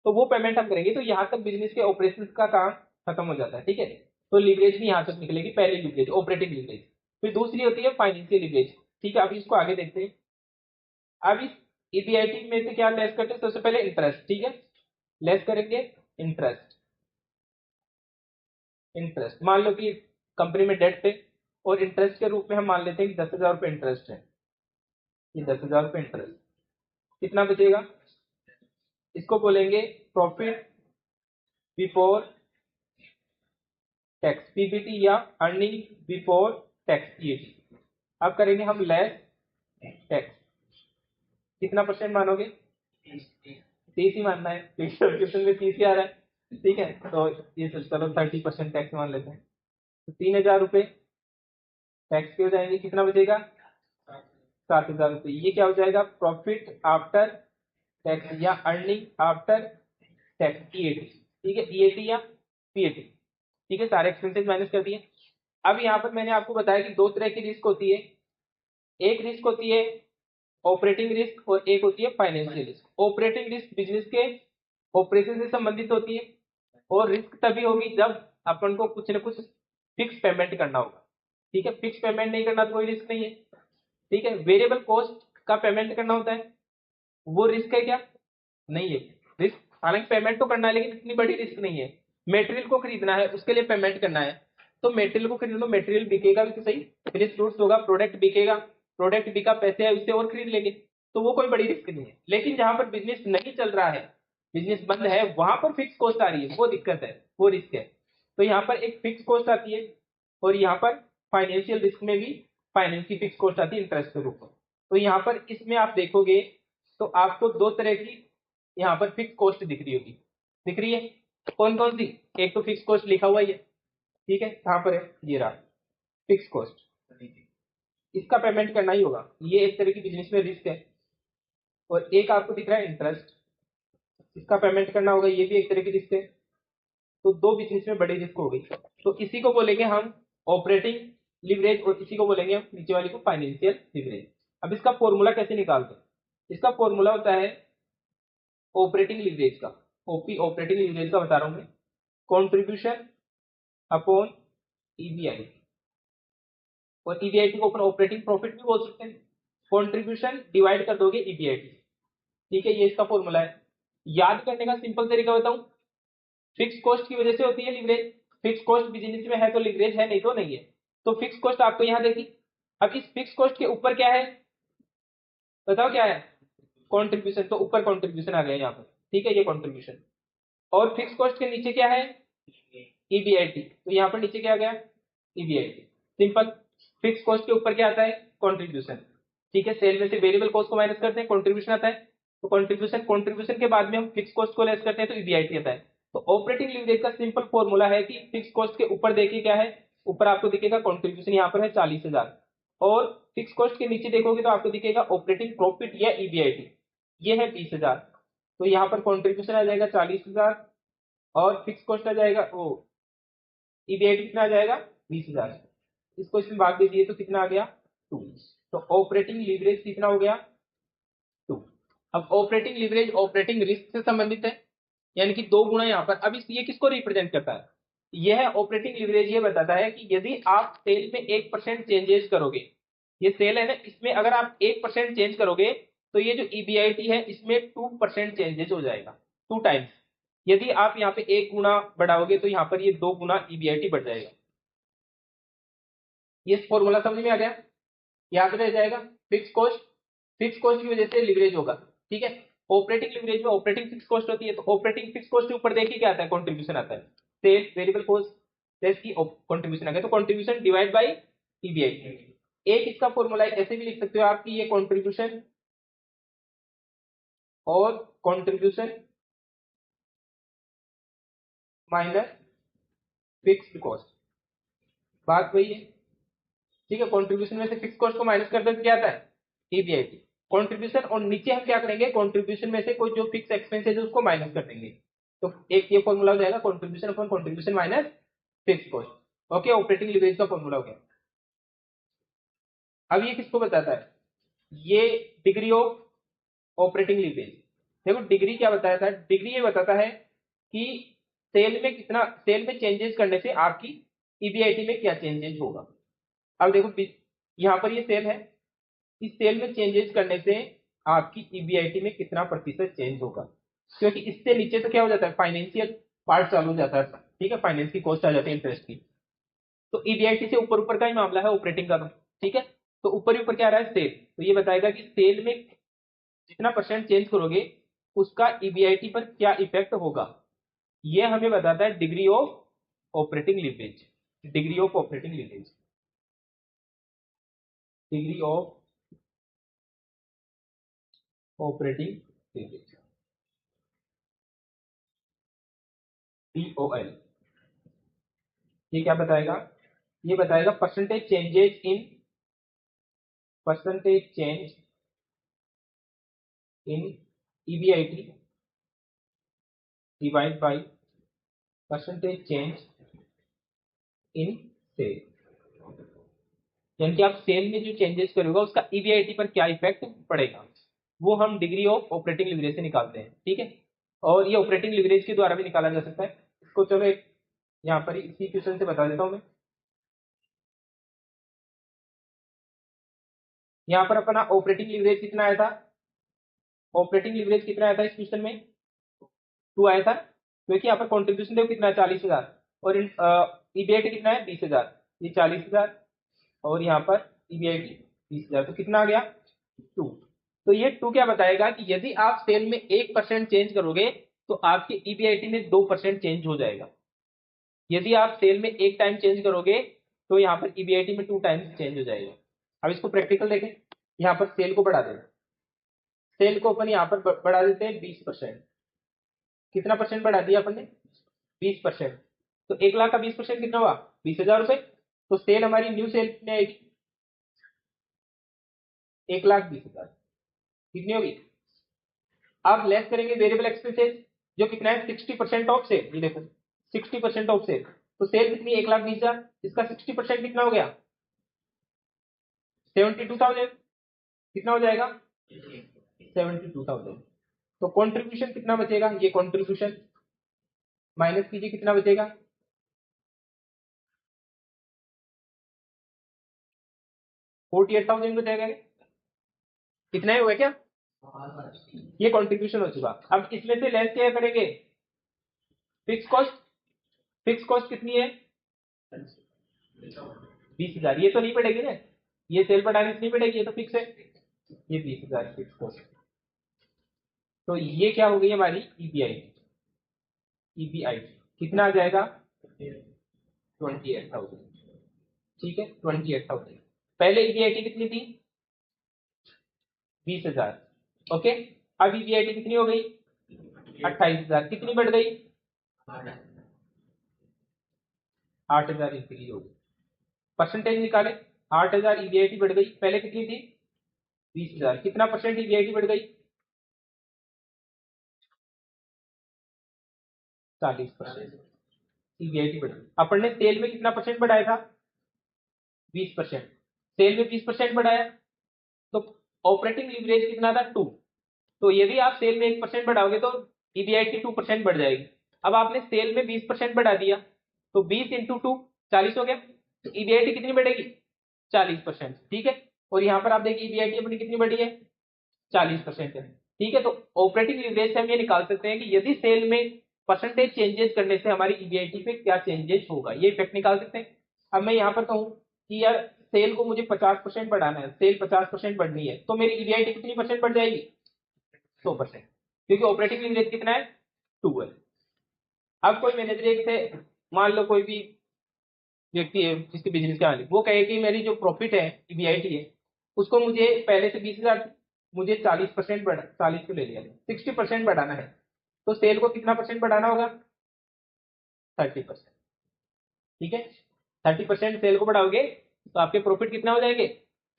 तो वो पेमेंट हम करेंगे। तो यहाँ तक बिजनेस के ऑपरेशन का काम खत्म हो जाता है, ठीक है। तो लीवरेज भी यहाँ तक निकलेगी, पहली लीवरेज ऑपरेटिंग लीवरेज, फिर दूसरी होती है फाइनेंशियल लीवरेज, ठीक है। अभी इसको आगे देखते हैं। अब इस ईबीआईटी में से क्या लेस करते हैं, सबसे पहले इंटरेस्ट, ठीक है, लेस करेंगे इंटरेस्ट। इंटरेस्ट मान लो कि कंपनी में डेट थे, और इंटरेस्ट के रूप में हम मान लेते हैं कि 10,000 रुपये इंटरेस्ट है, ये 10,000 रुपये इंटरेस्ट, कितना बचेगा, इसको बोलेंगे प्रॉफिट बिफोर टैक्स, पीबीटी, या अर्निंग बिफोर टैक्स, ईएटी। अब करेंगे हम लेस टैक्स, कितना परसेंट मानोगे, 30 ही मानना है, क्वेश्चन में 30 ही आ रहा है, ठीक है। तो ये चलो 30% टैक्स मान लेते हैं, तो 3,000 रुपये टैक्स के हो जाएंगे, कितना बचेगा, 7,000 रुपये। ये क्या हो जाएगा, प्रॉफिट आफ्टर टैक्स या अर्निंग आफ्टर टैक्स, ईएटी, ठीक है, ईएटी या पीएटी, ठीक है। सारे एक्सपेंसेस माइनस कर दिए। अब यहाँ पर मैंने आपको बताया कि दो तरह की रिस्क होती है, एक रिस्क होती है ऑपरेटिंग रिस्क, और एक होती है financial risk. Operating risk business के ऑपरेशन से संबंधित होती है, और रिस्क तभी होगी जब अपन को कुछ न कुछ फिक्स पेमेंट करना होगा, ठीक है। फिक्स पेमेंट नहीं करना तो कोई रिस्क नहीं है, ठीक है। वेरिएबल कॉस्ट का पेमेंट करना होता है, वो रिस्क है क्या, नहीं है रिस्क, हालांकि पेमेंट तो करना है, लेकिन इतनी बड़ी रिस्क नहीं है। मटेरियल को खरीदना है, उसके लिए पेमेंट करना है, तो मटेरियल को खरीदो, मटेरियल बिकेगा भी तो सही, फिनिश गुड्स होगा, प्रोडक्ट बिकेगा, प्रोडक्ट बिका, पैसे है उससे और खरीद लेंगे, तो वो कोई बड़ी रिस्क नहीं है। लेकिन जहां पर बिजनेस नहीं चल रहा है, बिजनेस बंद है, वहां पर फिक्स कॉस्ट आ रही है, वो दिक्कत है, वो रिस्क है। तो यहाँ पर एक फिक्स कॉस्ट आती है, और यहाँ पर फाइनेंशियल रिस्क में भी फाइनेंस की फिक्स कॉस्ट आती है इंटरेस्ट के रूप में। तो यहाँ पर इसमें आप देखोगे तो आपको दो तरह की यहाँ पर फिक्स कॉस्ट दिख रही होगी, दिख रही है, कौन कौन सी? एक तो फिक्स कॉस्ट लिखा हुआ ही है, ठीक है, कहां पर है, ये रहा फिक्स कॉस्ट, इसका पेमेंट करना ही होगा, ये एक तरह की बिजनेस में रिस्क है। और एक आपको दिख रहा है इंटरेस्ट, इसका पेमेंट करना होगा, ये भी एक तरह की रिस्क है। तो दो बिजनेस में बड़ी रिस्क हो गई, तो इसी को बोलेंगे हम ऑपरेटिंग लिवरेज, और इसी को बोलेंगे हम नीचे वाली को फाइनेंशियल लिवरेज। अब इसका फॉर्मूला कैसे निकालते हैं? इसका फॉर्मूला होता है ऑपरेटिंग लिवरेज का, ओपी ऑपरेटिंग लिवरेज का बता रहा हूं मैं, कॉन्ट्रीब्यूशन अपॉन ईबीआई, और ईबीआईटी को अपन ऑपरेटिंग प्रॉफिट भी बोल सकते हैं, कॉन्ट्रीब्यूशन डिवाइड कर दोगे ईबीआईटी, ठीक है, ये इसका फॉर्मूला है। याद करने का सिंपल तरीका बताऊं, फिक्स कॉस्ट की वजह से होती है लिवरेज, फिक्स कॉस्ट बिजनेस में है तो लिवरेज है, नहीं तो नहीं है। तो फिक्स कॉस्ट आपको यहां देखी, अब इस फिक्स कॉस्ट के ऊपर क्या है, बताओ क्या है, कॉन्ट्रीब्यूशन, तो ऊपर कॉन्ट्रीब्यूशन आ गया यहाँ पर, ठीक है, ये कॉन्ट्रीब्यूशन। और फिक्स कॉस्ट के नीचे क्या है, ईबीआईटी, तो यहाँ पर नीचे क्या आ गया, ईबीआईटी, सिंपल। फिक्स कॉस्ट के ऊपर क्या आता है, कॉन्ट्रीब्यूशन, ठीक है, सेल में से वेरिएबल कॉस्ट को माइनस करते हैं, कॉन्ट्रीब्यूशन आता है, तो कॉन्ट्रीब्यूशन, कॉन्ट्रीब्यूशन के बाद में हम फिक्स कॉस्ट को लेस करते हैं, तो ईबीआईटी आता है। तो ऑपरेटिंग लिवरेज का सिंपल फॉर्मूला है कि फिक्स कॉस्ट के ऊपर देखिए क्या है, ऊपर आपको दिखेगा कॉन्ट्रीब्यूशन, यहाँ पर है 40,000, और फिक्स कॉस्ट के नीचे देखोगे तो आपको दिखेगा ऑपरेटिंग प्रॉफिट या ईबीआईटी, ये है 20,000। तो यहाँ पर कॉन्ट्रीब्यूशन आ जाएगा 40,000, और फिक्स कॉस्ट आ जाएगा वो ईबीआईटी कितना आ जाएगा, 20,000। इसको इसमें भाग दे दिए तो कितना आ गया, 2। तो ऑपरेटिंग लीवरेज कितना हो गया, 2। अब ऑपरेटिंग लीवरेज ऑपरेटिंग रिस्क से संबंधित है, यानी कि 2 गुना यहाँ पर। अब इस ये किसको रिप्रेजेंट करता है, यह ऑपरेटिंग लीवरेज ये बताता है कि यदि आप सेल में 1% चेंजेस करोगे, ये सेल है ना, इसमें अगर आप 1% चेंज करोगे तो ये जो ईबीआईटी है इसमें 2% चेंजेस हो जाएगा, 2 टाइम्स। यदि आप यहाँ पे 1 गुना बढ़ाओगे तो यहाँ पर ये 2 गुना ईबीआईटी बढ़ जाएगा। ये फॉर्मूला समझ में आ गया, याद रह जाएगा। फिक्स कॉस्ट, फिक्स कॉस्ट की वजह से लिवरेज होगा, ठीक है। ऑपरेटिंग लिवरेज में ऑपरेटिंग फिक्स कॉस्ट होती है, तो ऑपरेटिंग फिक्स कॉस्ट के ऊपर देखिए क्या आता है, कंट्रीब्यूशन आता है, सेल वेरिएबल कॉस्ट लेस की कंट्रीब्यूशन आ गया, तो कंट्रीब्यूशन डिवाइड बाय ईबीआईटी। एक इसका फॉर्मूला ऐसे भी लिख सकते हो आप कि ये कंट्रीब्यूशन और कंट्रीब्यूशन माइनस फिक्स्ड कॉस्ट, बात वही है, ठीक है। कंट्रीब्यूशन में से फिक्स कॉस्ट को माइनस कर दो तो क्या आता है, ईबीआईटी, कंट्रीब्यूशन, और नीचे हम क्या करेंगे, कंट्रीब्यूशन में से कोई जो फिक्स एक्सपेंसेस है उसको माइनस कर देंगे, तो एक ये फॉर्मूला हो जाएगा, contribution upon contribution minus fix cost. Okay, operating leverage का फॉर्मूला हो गया। अब ये किसको बताता है, ये डिग्री ऑफ ऑपरेटिंग लिवरेज। देखो डिग्री क्या बताया था, डिग्री ये बताता है कि सेल में कितना, सेल में चेंजेस करने से आपकी ईबीआईटी में क्या चेंजेस होगा। अब देखो यहाँ पर ये सेल है, इस सेल में चेंजेस करने से आपकी ईबीआईटी में कितना प्रतिशत चेंज होगा, क्योंकि इससे नीचे तो क्या हो जाता है, फाइनेंशियल पार्ट चालू हो जाता है, ठीक है, फाइनेंस की कॉस्ट आ जाती है, इंटरेस्ट की। तो ईबीआईटी से ऊपर ऊपर का ही मामला है ऑपरेटिंग का, ठीक है। तो ऊपर ही ऊपर क्या आ रहा है, सेल, तो ये बताएगा कि सेल में जितना परसेंट चेंज करोगे उसका ईबीआईटी पर क्या इफेक्ट होगा, ये हमें बताता है degree of operating leverage, degree of operating leverage, degree of operating leverage, DOL। ये क्या बताएगा, ये बताएगा percentage changes in, percentage change in EBIT divide by percentage change in sale, यानी कि आप सेल में जो चेंजेस करोगे उसका ईबीआईटी पर क्या इफेक्ट पड़ेगा, वो हम डिग्री ऑफ ऑपरेटिंग लिवरेज से निकालते हैं, ठीक है। और ये ऑपरेटिंग लिवरेज के द्वारा भी निकाला जा सकता है, इसको चलो एक यहाँ पर इसी क्वेश्चन से बता देता हूं मैं। यहाँ पर अपना ऑपरेटिंग लिवरेज कितना आया था, ऑपरेटिंग लिवरेज कितना आया था इस क्वेश्चन में, 2 आया था, क्योंकि यहाँ पर कॉन्ट्रीब्यूशन देखो कितना है 40,000 और ईबीआईटी कितना है 20,000, ये 40,000 और यहाँ पर ईबीआईटी 20,000, तो कितना आ गया 2। तो ये 2 क्या बताएगा कि यदि आप सेल में 1% चेंज करोगे तो आपके ईबीआईटी में 2% चेंज हो जाएगा। यदि आप सेल में 1 टाइम चेंज करोगे तो यहाँ पर ईबीआईटी में 2 टाइम्स चेंज हो जाएगा। अब इसको प्रैक्टिकल देखें, यहाँ पर सेल को बढ़ा दें, सेल को अपन यहाँ पर बढ़ा देते हैं 20%। कितना परसेंट बढ़ा दिया अपन ने 20%, तो 1,00,000 का 20% कितना हुआ 20,000 रुपए। तो सेल हमारी न्यू सेल कितनी आएगी 1,20,000 कितनी होगी। अब लेस करेंगे वेरिएबल एक्सपेंसेस जो कितना है 60% ऑफ सेल, ये देखो 60% ऑफ सेल, तो सेल कितनी 1,20,000, इसका 60% कितना हो गया 72,000, कितना हो जाएगा 72,000। तो कंट्रीब्यूशन कितना बचेगा, ये कंट्रीब्यूशन माइनस कीजिए कितना बचेगा 48,000 बचेगा। कितना ही हुआ क्या, ये कंट्रीब्यूशन हो चुका। अब इसमें से लेस क्या करेंगे फिक्स कॉस्ट, फिक्स कॉस्ट कितनी है 20,000, ये तो नहीं पड़ेगी ना, ये सेल बढ़ाने से नहीं पड़ेगी, ये तो फिक्स है, ये 20,000 फिक्स कॉस्ट। तो ये क्या हो गई हमारी ईबीआई, ईबीआई कितना आ जाएगा 28,000, ठीक है 28,000। पहले ईबीआईटी कितनी थी 20,000, ओके। अब ईबीआईटी कितनी हो गई 28,000, कितनी बढ़ गई 8,000 इंक्रीज हो गई। परसेंटेज निकाले 8,000 ईबीआईटी बढ़ गई, पहले कितनी थी 20,000, कितना परसेंट ईबीआईटी बढ़ गई 40% ईबीआईटी बढ़ गई। अपन ने सेल में कितना परसेंट बढ़ाया था 20%, सेल में 20% बढ़ाया तो ऑपरेटिंग लीवरेज कितना था 2। तो यदि आप सेल में 1% बढ़ाओगे तो ईबीआईटी 2% बढ़ जाएगी। अब आपने सेल में 20% बढ़ा दिया तो 20 इंटू 2 40 हो गया, तो ईबीआईटी कितनी बढ़ेगी 40%, ठीक है। और यहाँ पर आप देखिए ईबीआईटी अपनी कितनी बढ़ी है 40% है, ठीक है। तो ऑपरेटिंग लीवरेज से हम ये निकाल सकते हैं कि यदि सेल में परसेंटेज चेंजेस करने से हमारी ईबीआईटी पे क्या चेंजेस होगा, ये इफेक्ट निकाल सकते हैं। अब मैं यहाँ पर कहूँ कि यार सेल को मुझे 50% बढ़ाना है, सेल 50% बढ़नी है, तो मेरी ईबीआईटी कितनी परसेंट बढ़ जाएगी 100%, क्योंकि ऑपरेटिंग लीवरेज कितना है 2 है। अब कोई मैनेजर एक से मान लो कोई भी व्यक्ति है जिसके बिजनेस का मालिक, वो कहे कि मेरी जो प्रॉफिट है ईबीआईटी है उसको मुझे पहले से 20,000 मुझे 40% बढ़ा, 40 को ले लिया 60% बढ़ाना है, तो सेल को कितना परसेंट बढ़ाना होगा 30%, ठीक है। 30% सेल को बढ़ाओगे तो आपके प्रॉफिट कितना हो जाएंगे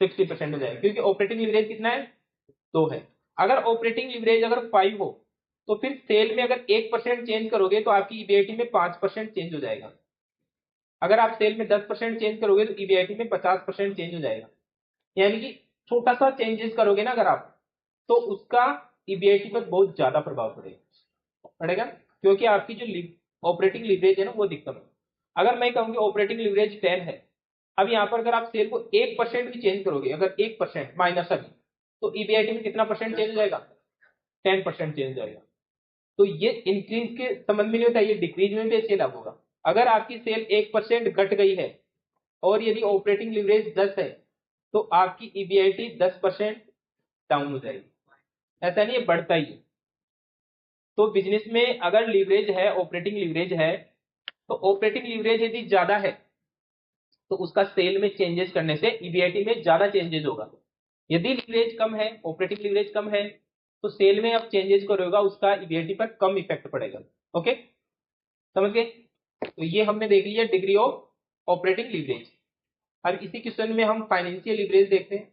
60% हो जाएगा, क्योंकि ऑपरेटिंग लीवरेज कितना है 2 है। अगर ऑपरेटिंग लीवरेज अगर 5 हो तो फिर सेल में अगर 1% चेंज करोगे तो आपकी ईबीआईटी में 5% चेंज हो जाएगा। अगर आप सेल में 10% चेंज करोगे तो ईबीआईटी में 50% चेंज हो जाएगा। यानी कि छोटा सा चेंजेस करोगे ना अगर आप, तो उसका ईबीआईटी पर बहुत ज्यादा प्रभाव पड़ेगा, क्योंकि आपकी जो ऑपरेटिंग लीवरेज है ना वो दिक्कत है। अगर मैं कहूँ ऑपरेटिंग लीवरेज 10 है, अब यहाँ पर अगर आप सेल को 1% भी चेंज करोगे, अगर 1% माइनस अभी, तो ईबीआईटी में कितना परसेंट चेंज हो जाएगा 10% चेंज हो जाएगा। तो ये इंक्रीज के संबंध में नहीं होता, ये डिक्रीज में भी ऐसे लागू होगा। अगर आपकी सेल 1% घट गई है और यदि ऑपरेटिंग लीवरेज 10 है तो आपकी ईबीआईटी 10% डाउन हो जाएगी, ऐसा नहीं है बढ़ता ही है। तो बिजनेस में अगर लीवरेज है, ऑपरेटिंग लीवरेज है, तो ऑपरेटिंग लीवरेज यदि ज्यादा है तो उसका सेल में चेंजेस करने से ईबीआईटी में ज्यादा चेंजेस होगा। यदि लीवरेज कम है, ऑपरेटिंग लीवरेज कम है, तो सेल में अब चेंजेस करेगा उसका ईबीआईटी पर कम इफेक्ट पड़ेगा। ओके समझ गए। तो ये हमने देख लिया डिग्री ऑफ ऑपरेटिंग लीवरेज। अब इसी क्वेश्चन में हम फाइनेंशियल लीवरेज देखते हैं।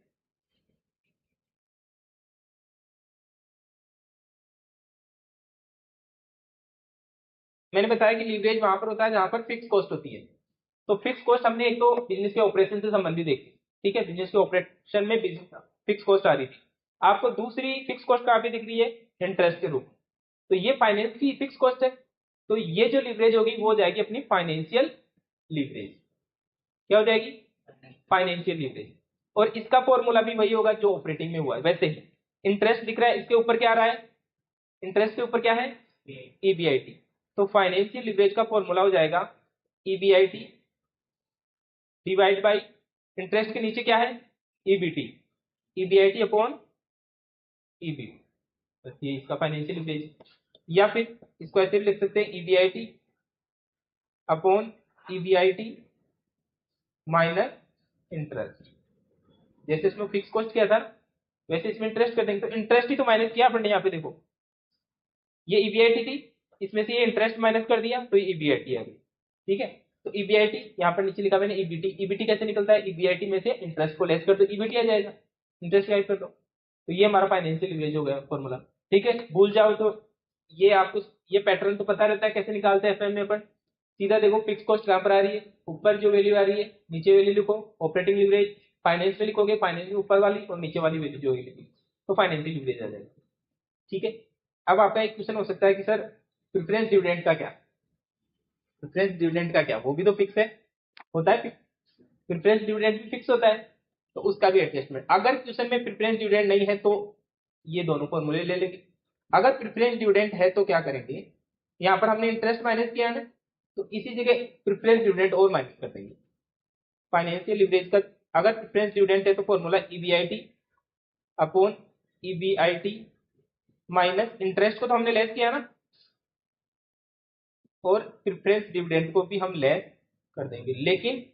मैंने बताया कि लीवरेज वहां पर होता है जहां पर फिक्स कॉस्ट होती है। तो फिक्स कॉस्ट हमने एक तो बिजनेस के ऑपरेशन से संबंधित देखी, ठीक है, बिजनेस के ऑपरेशन में फिक्स कॉस्ट आ रही थी। आपको दूसरी फिक्स कॉस्ट कहाँ पे दिख रही है इंटरेस्ट के रूप में, तो ये फाइनेंस की फिक्स कॉस्ट है। तो ये जो लीवरेज होगी वो हो जाएगी अपनी फाइनेंशियल लीवरेज। क्या हो जाएगी फाइनेंशियल लीवरेज। और इसका फॉर्मूला भी वही होगा जो ऑपरेटिंग में हुआ है वैसे ही। इंटरेस्ट दिख रहा है, इसके ऊपर क्या आ रहा है, इंटरेस्ट के ऊपर क्या है ईबीआईटी, तो फाइनेंशियल लीवरेज का फॉर्मूला हो जाएगा EBIT डिवाइड बाई इंटरेस्ट के नीचे क्या है EBT, EBIT अपॉन EBT, बस ये इसका फाइनेंशियल लीवरेज। या फिर इसको ऐसे भी लिख सकते हैं EBIT upon EBIT minus interest. जैसे इसमें फिक्स कॉस्ट किया था वैसे इसमें इंटरेस्ट कर देंगे, तो इंटरेस्ट ही तो माइनस किया अपन ने यहाँ पे, देखो ये EBIT थी, इसमें से ये इंटरेस्ट माइनस कर दिया तो ये EBIT आ गई। ठीक है, तो EBIT यहाँ पर नीचे लिखा मैंने EBT कैसे निकलता है, EBIT में से इंटरेस्ट को लेस कर दो EBT आ जाएगा, इंटरेस्ट गाइड कर दो, तो ये हमारा फाइनेंशियल लीवरेज हो गया फॉर्मूला। ठीक है, भूल जाओ तो ये आपको ये पैटर्न तो पता रहता है कैसे निकालते हैं FM में अपन। सीधा देखो फिक्स कॉस्ट कहाँ पर आ रही है, ऊपर जो वैल्यू आ रही है नीचे वैल्यू लिखो, ऑपरेटिंग लीवरेज फाइनेंस में लिखोगे, फाइनेंस में ऊपर वाली और नीचे वाली वैल्यू जो होगी तो फाइनेंशियल लीवरेज आ जाएगा। ठीक है, अब आपका एक क्वेश्चन हो सकता है कि सर प्रेफरेंस डिविडेंड का क्या, प्रेफरेंस डिविडेंड का क्या, वो भी तो फिक्स है, होता है प्रेफरेंस डिविडेंड भी फिक्स होता है, तो उसका भी एडजस्टमेंट। अगर क्वेश्चन में प्रेफरेंस डिविडेंड नहीं है तो ये दोनों फॉर्मूले ले लेंगे, अगर प्रेफरेंस डिविडेंड है तो क्या करेंगे, यहाँ पर हमने इंटरेस्ट माइनस किया ना, तो इसी जगह प्रेफरेंस डिविडेंड और माइनस कर देंगे। फाइनेंशियल लीवरेज का अगर प्रेफरेंस डिविडेंड है तो formula EBIT upon EBIT minus interest को तो हमने लेस किया ना, और प्रेफरेंस डिविडेंड को भी हम लेस कर देंगे, लेकिन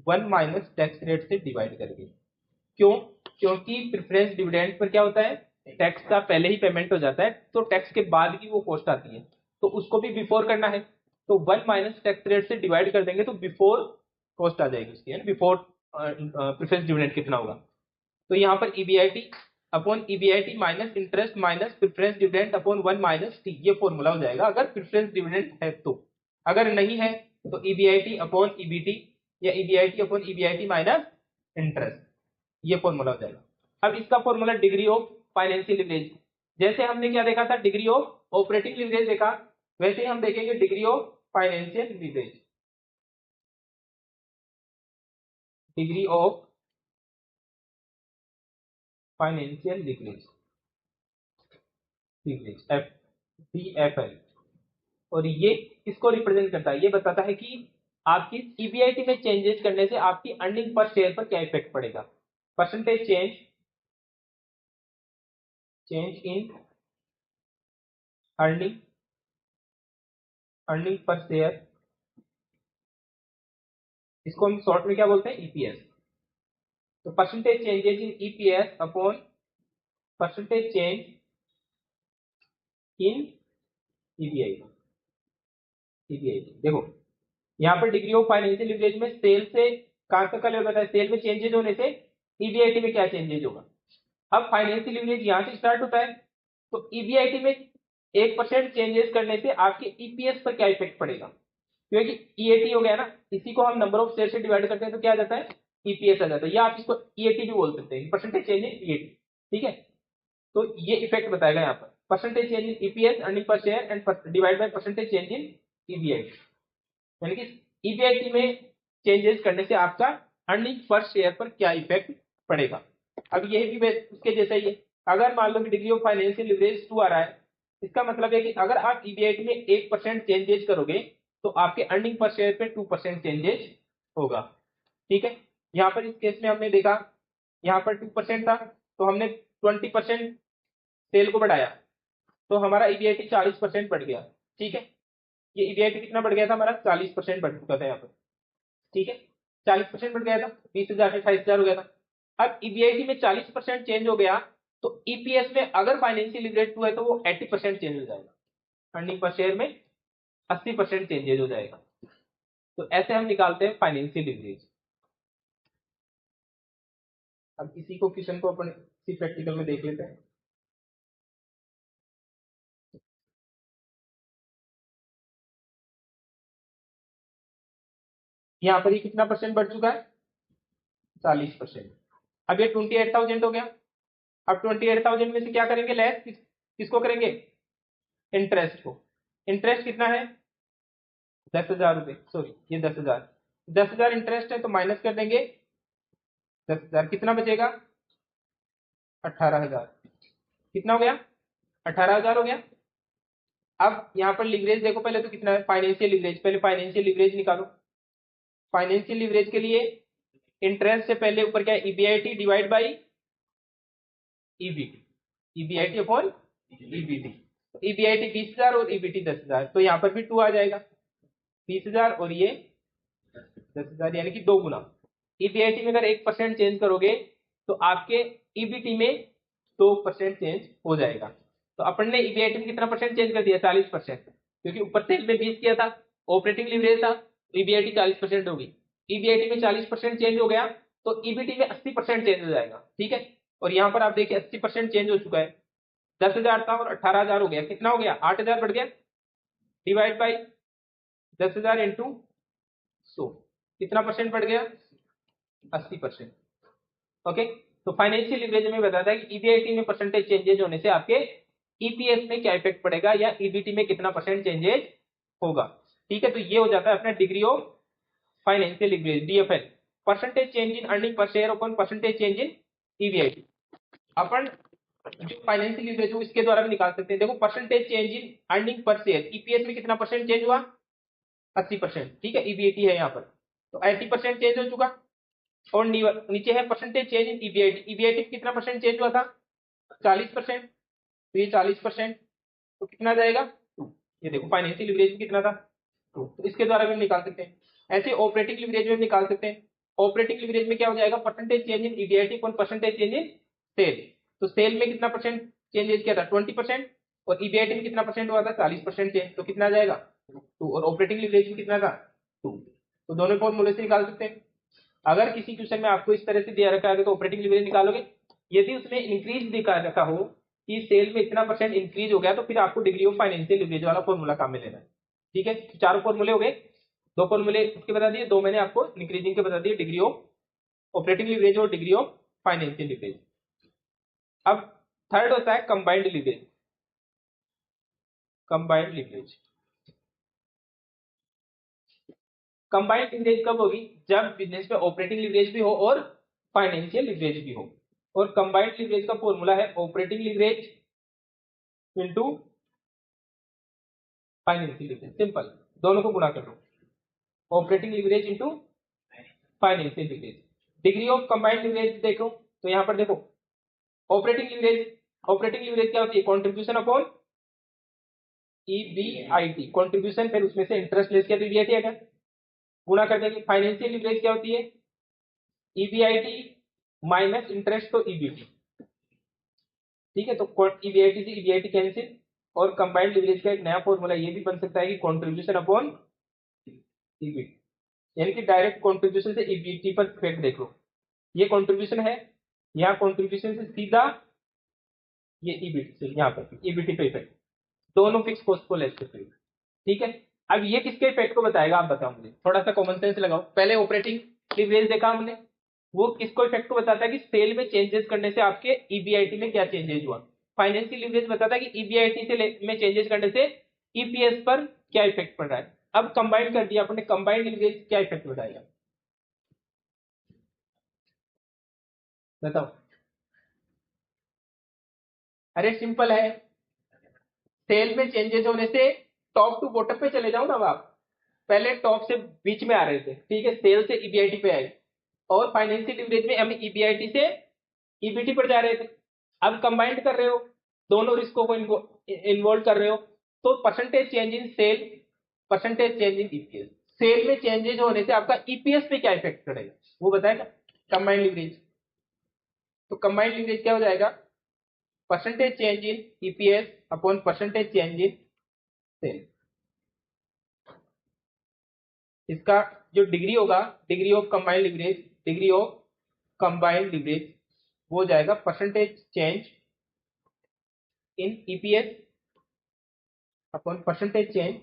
1 माइनस टैक्स रेट से डिवाइड करके। क्यों, क्योंकि प्रेफरेंस डिविडेंड पर क्या होता है, टैक्स का पहले ही पेमेंट हो जाता है, तो टैक्स के बाद की वो कॉस्ट आती है, तो उसको भी बिफोर करना है, तो 1 माइनस टैक्स रेट से डिवाइड कर देंगे तो बिफोर कॉस्ट आ जाएगी उसकी, है ना, बिफोर प्रेफरेंस डिविडेंड कितना होगा। तो यहाँ पर EBIT upon EBIT minus interest minus preference dividend upon 1 minus T, ये फॉर्मूला हो जाएगा अगर प्रेफरेंस डिविडेंड है तो। अगर नहीं है तो EBIT अपॉन EBT या EBIT upon EBIT minus interest, ये फॉर्मूला हो जाएगा। अब इसका formula degree of financial leverage, जैसे हमने क्या देखा था डिग्री ऑफ ऑपरेटिंग लीवरेज देखा, वैसे ही हम देखेंगे degree of financial leverage, degree of financial leverage, leverage FDFL, और ये किसको रिप्रेजेंट करता है, ये बताता है कि आपकी EBIT में चेंजेस करने से आपकी अर्निंग पर शेयर पर क्या इफेक्ट पड़ेगा। Percentage change in earning, earning per share, इसको हम शॉर्ट में क्या बोलते हैं EPS। तो परसेंटेज चेंजेस इन EPS अपॉन परसेंटेज चेंज इन EBIT। देखो यहाँ पर डिग्री ऑफ फाइनेंशियल लीवरेज में सेल से कहां तक का लेवल बताया, सेल में चेंजेज होने से EBIT में क्या चेंजेज होगा। अब फाइनेंशियल लीवरेज यहां से स्टार्ट होता है, तो EBIT में 1% चेंजेस करने से आपके EPS पर क्या इफेक्ट पड़ेगा, क्योंकि EAT हो गया ना, इसी को हम नंबर ऑफ शेयर से डिवाइड करते हैं तो क्या आ जाता है EPS आ जाता है, या आप इसको EAT भी बोल सकते हैं, परसेंटेज चेंज इन EAT। ठीक है, तो ये इफेक्ट बताएगा यहाँ पर percentage change in EPS earning per share and divide by percentage change in EBIT, यानी कि EBIT में चेंजेस करने से आपका अर्निंग पर शेयर पर क्या इफेक्ट पड़ेगा। अब यही भी उसके जैसा ही है, अगर मान लो कि डिग्री ऑफ फाइनेंशियल लीवरेज 2 आ रहा है, इसका मतलब है कि अगर आप EBIT में 1% चेंजेस करोगे तो आपके अर्निंग पर शेयर पे 2% चेंजेस होगा। ठीक है, यहाँ पर इस केस में हमने देखा यहाँ पर 2% था, तो हमने 20% सेल को बढ़ाया तो हमारा EBIT 40% बढ़ गया। ठीक है, ये EBIT कितना बढ़ गया था हमारा, 40% बढ़ चुका था यहाँ पर। ठीक है, 40% बढ़ गया था, 20,000 से 28,000 हो गया था। अब EBIT में 40% चेंज हो गया तो EPS में अगर फाइनेंशियल लीवरेज 2 है तो वो 80% चेंज हो जाएगा, अर्निंग पर शेयर में 80% चेंजेज हो जाएगा। तो ऐसे हम निकालते हैं फाइनेंशियल लीवरेज। अब इसी को क्वेश्चन को अपन इसी प्रैक्टिकल में देख लेते हैं। यहाँ पर ये कितना परसेंट बढ़ चुका है, 40%। अब ये 28,000 हो गया। अब 28,000 में से क्या करेंगे लेस, किसको करेंगे, इंटरेस्ट को। इंटरेस्ट कितना है 10,000 रुपए, सॉरी ये 10,000, 10,000 इंटरेस्ट है तो माइनस कर देंगे 10,000, कितना बचेगा 18,000, कितना हो गया 18,000 हो गया। अब यहाँ पर लिवरेज देखो पहले तो कितना है, फाइनेंशियल लिवरेज, पहले फाइनेंशियल लिवरेज निकालो। फाइनेंशियल लिवरेज के लिए इंटरेस्ट से पहले ऊपर क्या है, EBIT divide by EBT, EBIT upon EBT. EBIT 20,000 और ईबीटी 10,000, तो यहाँ पर भी 2 आ जाएगा, 20,000 और ये 10,000, यानी कि 2 गुना। ईबीआईटी में अगर 1% चेंज करोगे तो आपके ईबीटी में 2% चेंज हो जाएगा। तो अपन ने ईबीआईटी में कितना परसेंट चेंज कर दिया, 40%, क्योंकि ऊपर सेल में 20 किया था, ऑपरेटिंग लिवरेज था, ईबीआईटी 40% होगी। ईबीआईटी में 40% चेंज हो गया तो ईबीटी में 80% चेंज हो जाएगा, ठीक है। और यहाँ पर आप देखिए 80% चेंज हो चुका है, 10,000 था और 18,000 हो गया, कितना हो गया, 8,000 बढ़ गया, डिवाइड बाई 10,000 इंटू 100, कितना परसेंट बढ़ गया, 80%। ओके, तो फाइनेंशियल लिवरेज में बताता है कि ईबीआईटी में परसेंटेज चेंजेज होने से आपके ईपीएस में क्या इफेक्ट पड़ेगा या ईबीटी में कितना परसेंट चेंजेज होगा, ठीक है। तो ये हो जाता है अपना degree of financial leverage, DFL, percentage change in earning per share upon percentage change in EBIT. अपन जो फाइनेंशियल लिवरेज हो इसके द्वारा भी निकाल सकते हैं। देखो percentage change in earning per share, EPS में कितना परसेंट चेंज हुआ, 80%, ठीक है। ईबीआईटी है यहाँ पर, तो 80% चेंज हो चुका। और नीचे है percentage change in EBIT, EBIT कितना परसेंट चेंज हुआ था, 40%, तो ये 40%, तो कितना जाएगा 2। ये देखो फाइनेंशियल लिवरेज में कितना था 2, तो इसके द्वारा भी हम निकाल सकते हैं। ऐसे ऑपरेटिंग लिवरेज में निकाल सकते हैं। ऑपरेटिंग लिवरेज में क्या हो जाएगा, percentage change in EBIT upon percentage change in sale. तो सेल में कितना परसेंट चेंजेज किया था, 20%, और ईबीआईटी में कितना परसेंट हुआ था, 40% चेंज, तो कितना आ जाएगा 2। और ऑपरेटिंग लिवरेज में कितना था 2, तो दोनों फॉर्मूले से निकाल सकते हैं। अगर किसी क्वेश्चन में आपको इस तरह से दिया रखा है तो ऑपरेटिंग लिवरेज निकालोगे। यदि उसमें इंक्रीज दिखा रखा हो कि सेल में इतना परसेंट इंक्रीज हो गया, तो फिर आपको डिग्री ऑफ फाइनेंशियल लिवरेज वाला फॉर्मूला काम में लेना है, ठीक है। चार फॉर्मूले हो गए, 2 फॉर्मूले इसके बता दिए, 2 मैंने आपको इंक्रीजिंग के बता दिए, डिग्री ऑफ ऑपरेटिंग लिवरेज और डिग्री ऑफ फाइनेंशियल लिवरेज। अब थर्ड होता है combined leverage. Combined leverage, combined leverage कब होगी, जब बिजनेस में ऑपरेटिंग लिवरेज भी हो और फाइनेंशियल लिवरेज भी हो। और कंबाइंड लिवरेज का फॉर्मूला है operating leverage into financial leverage, simple, दोनों को गुणा कर दो, operating leverage into financial leverage. Degree of combined leverage देखो तो यहां पर देखो, ऑपरेटिंग लिवरेज, ऑपरेटिंग लिवरेज क्या होती है, कंट्रीब्यूशन अपॉन ईबीआईटी, कंट्रीब्यूशन फिर उसमें से इंटरेस्ट लेस किया तो ईबीआईटी आ गया, गुणा कर देंगे। फाइनेंशियल लिवरेज क्या होती है, ईबीआईटी माइनस इंटरेस्ट तो ईबीटी, ठीक है। तो ईबीआईटी से ईबीआईटी कैंसिल, और कंबाइंड लिवरेज का एक नया फॉर्मूला ये भी बन सकता है कि कंट्रीब्यूशन अपॉन ईबीटी, यानी कि डायरेक्ट कंट्रीब्यूशन से ईबीटी पर इफेक्ट देख लो, ये कंट्रीब्यूशन है, यहाँ कंट्रीब्यूशन से सीधा ये ईबीटी से यहाँ पर ईबीटी पे इफेक्ट, दोनों फिक्स कॉस्ट को लेस करते हुए, ठीक है। अब ये किसके इफेक्ट को बताएगा, आप बताओ मुझे, थोड़ा सा कॉमन सेंस लगाओ। पहले ऑपरेटिंग लिवरेज देखा हमने, वो किसको इफेक्ट को बताता है कि सेल में चेंजेस करने से आपके ईबीआईटी में क्या चेंजेस हुआ। फाइनेंशियल लिवरेज बताता है कि ईबीआईटी से में चेंजेस करने से ईपीएस पर क्या इफेक्ट पड़ रहा है। अब कंबाइंड कर दिया आपने, कंबाइंड लिवरेज क्या इफेक्ट बताएगा, बताओ। अरे सिंपल है, सेल में चेंजेस होने से टॉप टू बॉटम पे चले जाओ ना। अब आप पहले टॉप से बीच में आ रहे थे, ठीक है, सेल से ईबीआईटी पे आए, और फाइनेंशियल लिवरेज में हम ईबीआईटी से ईबीटी पर जा रहे थे। अब कंबाइंड कर रहे हो, दोनों रिस्कों को इन्वॉल्व कर रहे हो, तो percentage change in sale, percentage change in EPS, sale में चेंजेस होने से आपका ईपीएस पे क्या इफेक्ट पड़ेगा वो बताएगा कंबाइंड लिवरेज। तो कंबाइंड लिवरेज क्या हो जाएगा, percentage change in EPS upon percentage change in sale. इसका जो डिग्री होगा, degree of combined leverage, degree of combined leverage वो हो जाएगा percentage change in EPS upon percentage change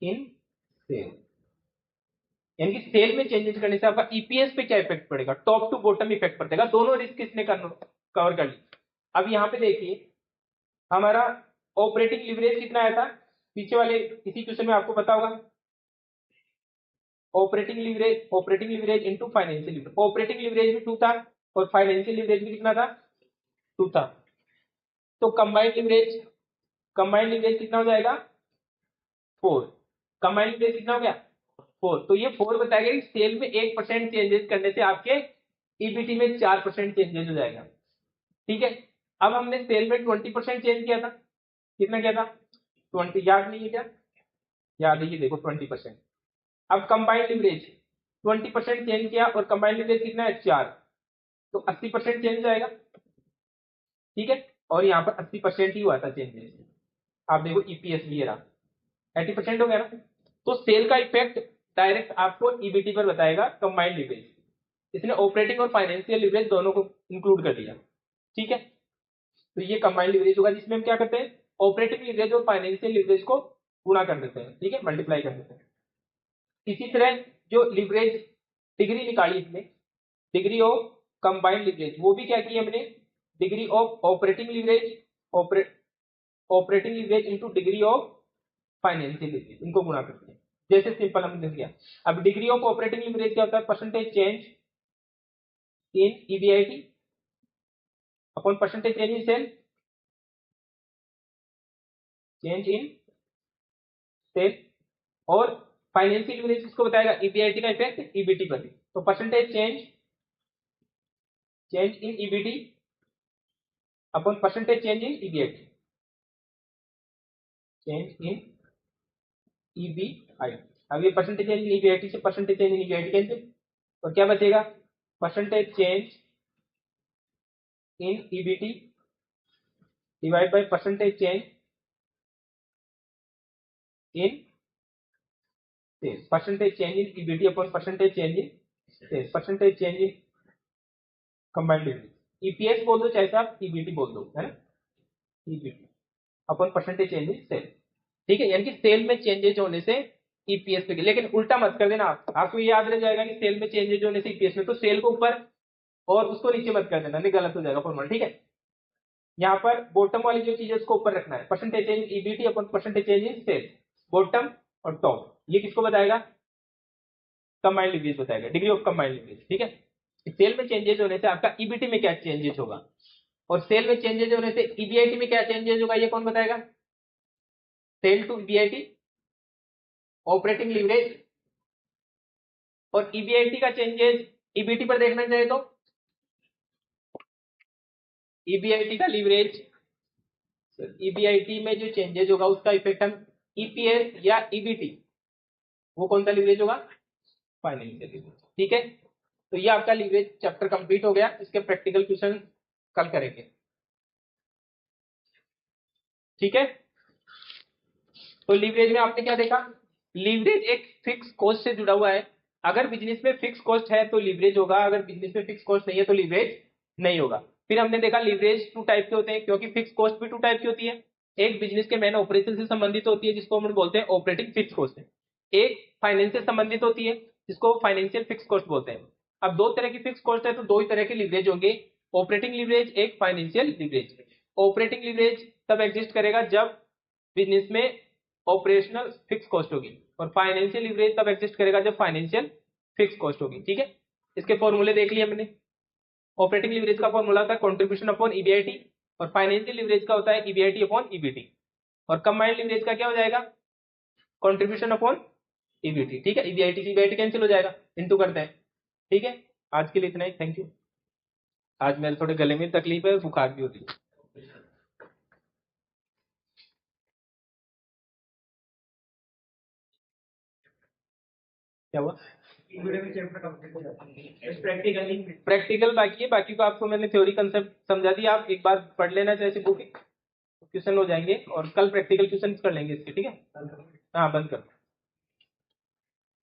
in sale. यानी कि सेल में चेंजेस करने से आपका ईपीएस पे क्या इफेक्ट पड़ेगा, टॉप टू बॉटम इफेक्ट पड़ेगा, दोनों रिस्क किसने कवर कर ली। अब यहां पे देखिए हमारा ऑपरेटिंग लिवरेज कितना आया था, पीछे वाले इसी क्वेश्चन में आपको पता होगा, operating leverage into financial leverage, operating leverage भी 2 था और फाइनेंशियल लिवरेज भी कितना था 2 था। तो कंबाइंड लिवरेज कंबाइंड लीवरेज कितना हो जाएगा 4, कंबाइंड लीवरेज कितना हो गया 4। तो ये 4 बताएगा कि सेल में 1% चेंजेस करने से आपके ईबीटी में 4% चेंजेस हो जाएगा। ठीक है, अब हमने सेल में 20% चेंज किया था, कितना किया था 20, याद नहीं है क्या, याद है, ये देखो 20%। अब कंबाइंड लीवरेज 20% चेंज किया और कंबाइंड लीवरेज कितना है 4, तो 80% चेंज जाएगा। ठीक है, और यहाँ पर 80% ही हुआ था चेंजेस। आप देखो ईपीएस भी रहा 80% हो गया ना। तो सेल का इफेक्ट डायरेक्ट आपको ईबीटी पर बताएगा कंबाइंड लीवरेज, इसने ऑपरेटिंग और फाइनेंशियल लीवरेज दोनों को इंक्लूड कर दिया। ठीक है, तो ये कंबाइंड लीवरेज होगा जिसमें हम क्या करते हैं ऑपरेटिंग लीवरेज और फाइनेंशियल लीवरेज को गुणा कर देते हैं। ठीक है, मल्टीप्लाई कर देते हैं। इसी तरह जो लीवरेज डिग्री निकाली इसने, डिग्री ऑफ कंबाइंड लीवरेज, वो भी क्या की हमने degree of operating leverage, operating leverage into degree of financial leverage, इनको गुणा करते हैं। जैसे सिंपल हमने किया। अब डिग्री ऑफ ऑपरेटिंग लीवरेज क्या होता है percentage change in EBIT upon percentage change in sale, change in sale. और फाइनेंशियल लीवरेज किसको बताएगा ईबीआईटी का इफेक्ट ईबीटी पर। तो percentage change in EBT upon percentage change in EBIT, change in EBIT. अब ये परसेंटेज चेंज इन ईबीआईटी से percentage change in EBIT cancel, और क्या बचेगा percentage change in EBT divide by percentage change in sales, percentage change in EBT upon percentage change in sales, percentage change in combined leverage. EPS बोल दो चाहे आप EBT बोल दो, है ना, EBT upon percentage change in sale. ठीक है, यानी कि सेल में चेंजेज होने से ईपीएस पे, लेकिन उल्टा मत कर देना, आपको ये याद रह जाएगा कि सेल में चेंजेज होने से ईपीएस में, तो सेल को ऊपर और उसको नीचे मत कर देना, नहीं गलत हो जाएगा फॉर्मूला। ठीक है, यहाँ पर बॉटम वाली जो चीज है उसको ऊपर रखना है, percentage change EBT upon percentage change in sales, bottom और टॉप। ये किसको बताएगा कंबाइंड लीवरेज बताएगा, डिग्री ऑफ कंबाइंड लीवरेज। ठीक है, सेल में चेंजेस होने से आपका ईबीटी में क्या चेंजेस होगा, और सेल में चेंजेस होने से ईबीआईटी में क्या चेंजेस होगा, ये कौन बताएगा, sale to EBIT operating leverage, और ईबीआईटी का चेंजेस ईबीटी पर देखना चाहिए तो ईबीआईटी का लीवरेज, ईबीआईटी में जो चेंजेस होगा उसका इफेक्ट हम ईपीएस या ईबीटी, वो कौन सा लीवरेज होगा फाइनेंशियल लीवरेज। ठीक है, तो ये आपका लीवरेज चैप्टर कंप्लीट हो गया, इसके प्रैक्टिकल क्वेश्चन कल करेंगे। ठीक है, तो लीवरेज में आपने क्या देखा, लीवरेज एक फिक्स कॉस्ट से जुड़ा हुआ है। अगर बिजनेस में फिक्स कॉस्ट है तो लीवरेज होगा, अगर बिजनेस में फिक्स कॉस्ट नहीं है तो लीवरेज नहीं होगा। फिर हमने देखा लीवरेज 2 टाइप के होते हैं, क्योंकि फिक्स कॉस्ट भी 2 टाइप की होती है। एक बिजनेस के मेन ऑपरेशन से संबंधित होती है जिसको हम बोलते हैं ऑपरेटिंग फिक्स कॉस्ट है, एक फाइनेंस से संबंधित होती है जिसको फाइनेंशियल फिक्स कॉस्ट बोलते हैं। अब 2 तरह की फिक्स कॉस्ट है तो 2 ही तरह के लीवरेज होंगे, ऑपरेटिंग लीवरेज एक फाइनेंशियल लीवरेज। ऑपरेटिंग लीवरेज तब एग्जिस्ट करेगा जब बिजनेस में ऑपरेशनल फिक्स कॉस्ट होगी, और फाइनेंशियल लीवरेज तब एग्जिस्ट करेगा जब फाइनेंशियल फिक्स कॉस्ट होगी। ठीक है, इसके फॉर्मूले देख लिए हमने। ऑपरेटिंग लीवरेज का फॉर्मूला होता है कंट्रीब्यूशन अपॉन ईबीआईटी, और फाइनेंशियल लीवरेज का होता है ईबीआईटी अपॉन ईबीटी, और कंबाइंड लीवरेज का क्या हो जाएगा कंट्रीब्यूशन अपॉन ईबीटी। ठीक है, ईबीआईटी से ईबीआईटी कैंसिल हो जाएगा, इनटू करते हैं। ठीक है, आज के लिए इतना ही, थैंक यू। आज मेरे थोड़े गले में तकलीफ है, बुखार भी होती है। क्या हुआ प्रैक्टिकल बाकी है, बाकी को आपको मैंने थ्योरी कंसेप्ट समझा दिया, आप एक बार पढ़ लेना चाहिए बुक, क्वेश्चन हो जाएंगे, और कल प्रैक्टिकल क्वेश्चन कर लेंगे इसके। ठीक है, हाँ बंद कर।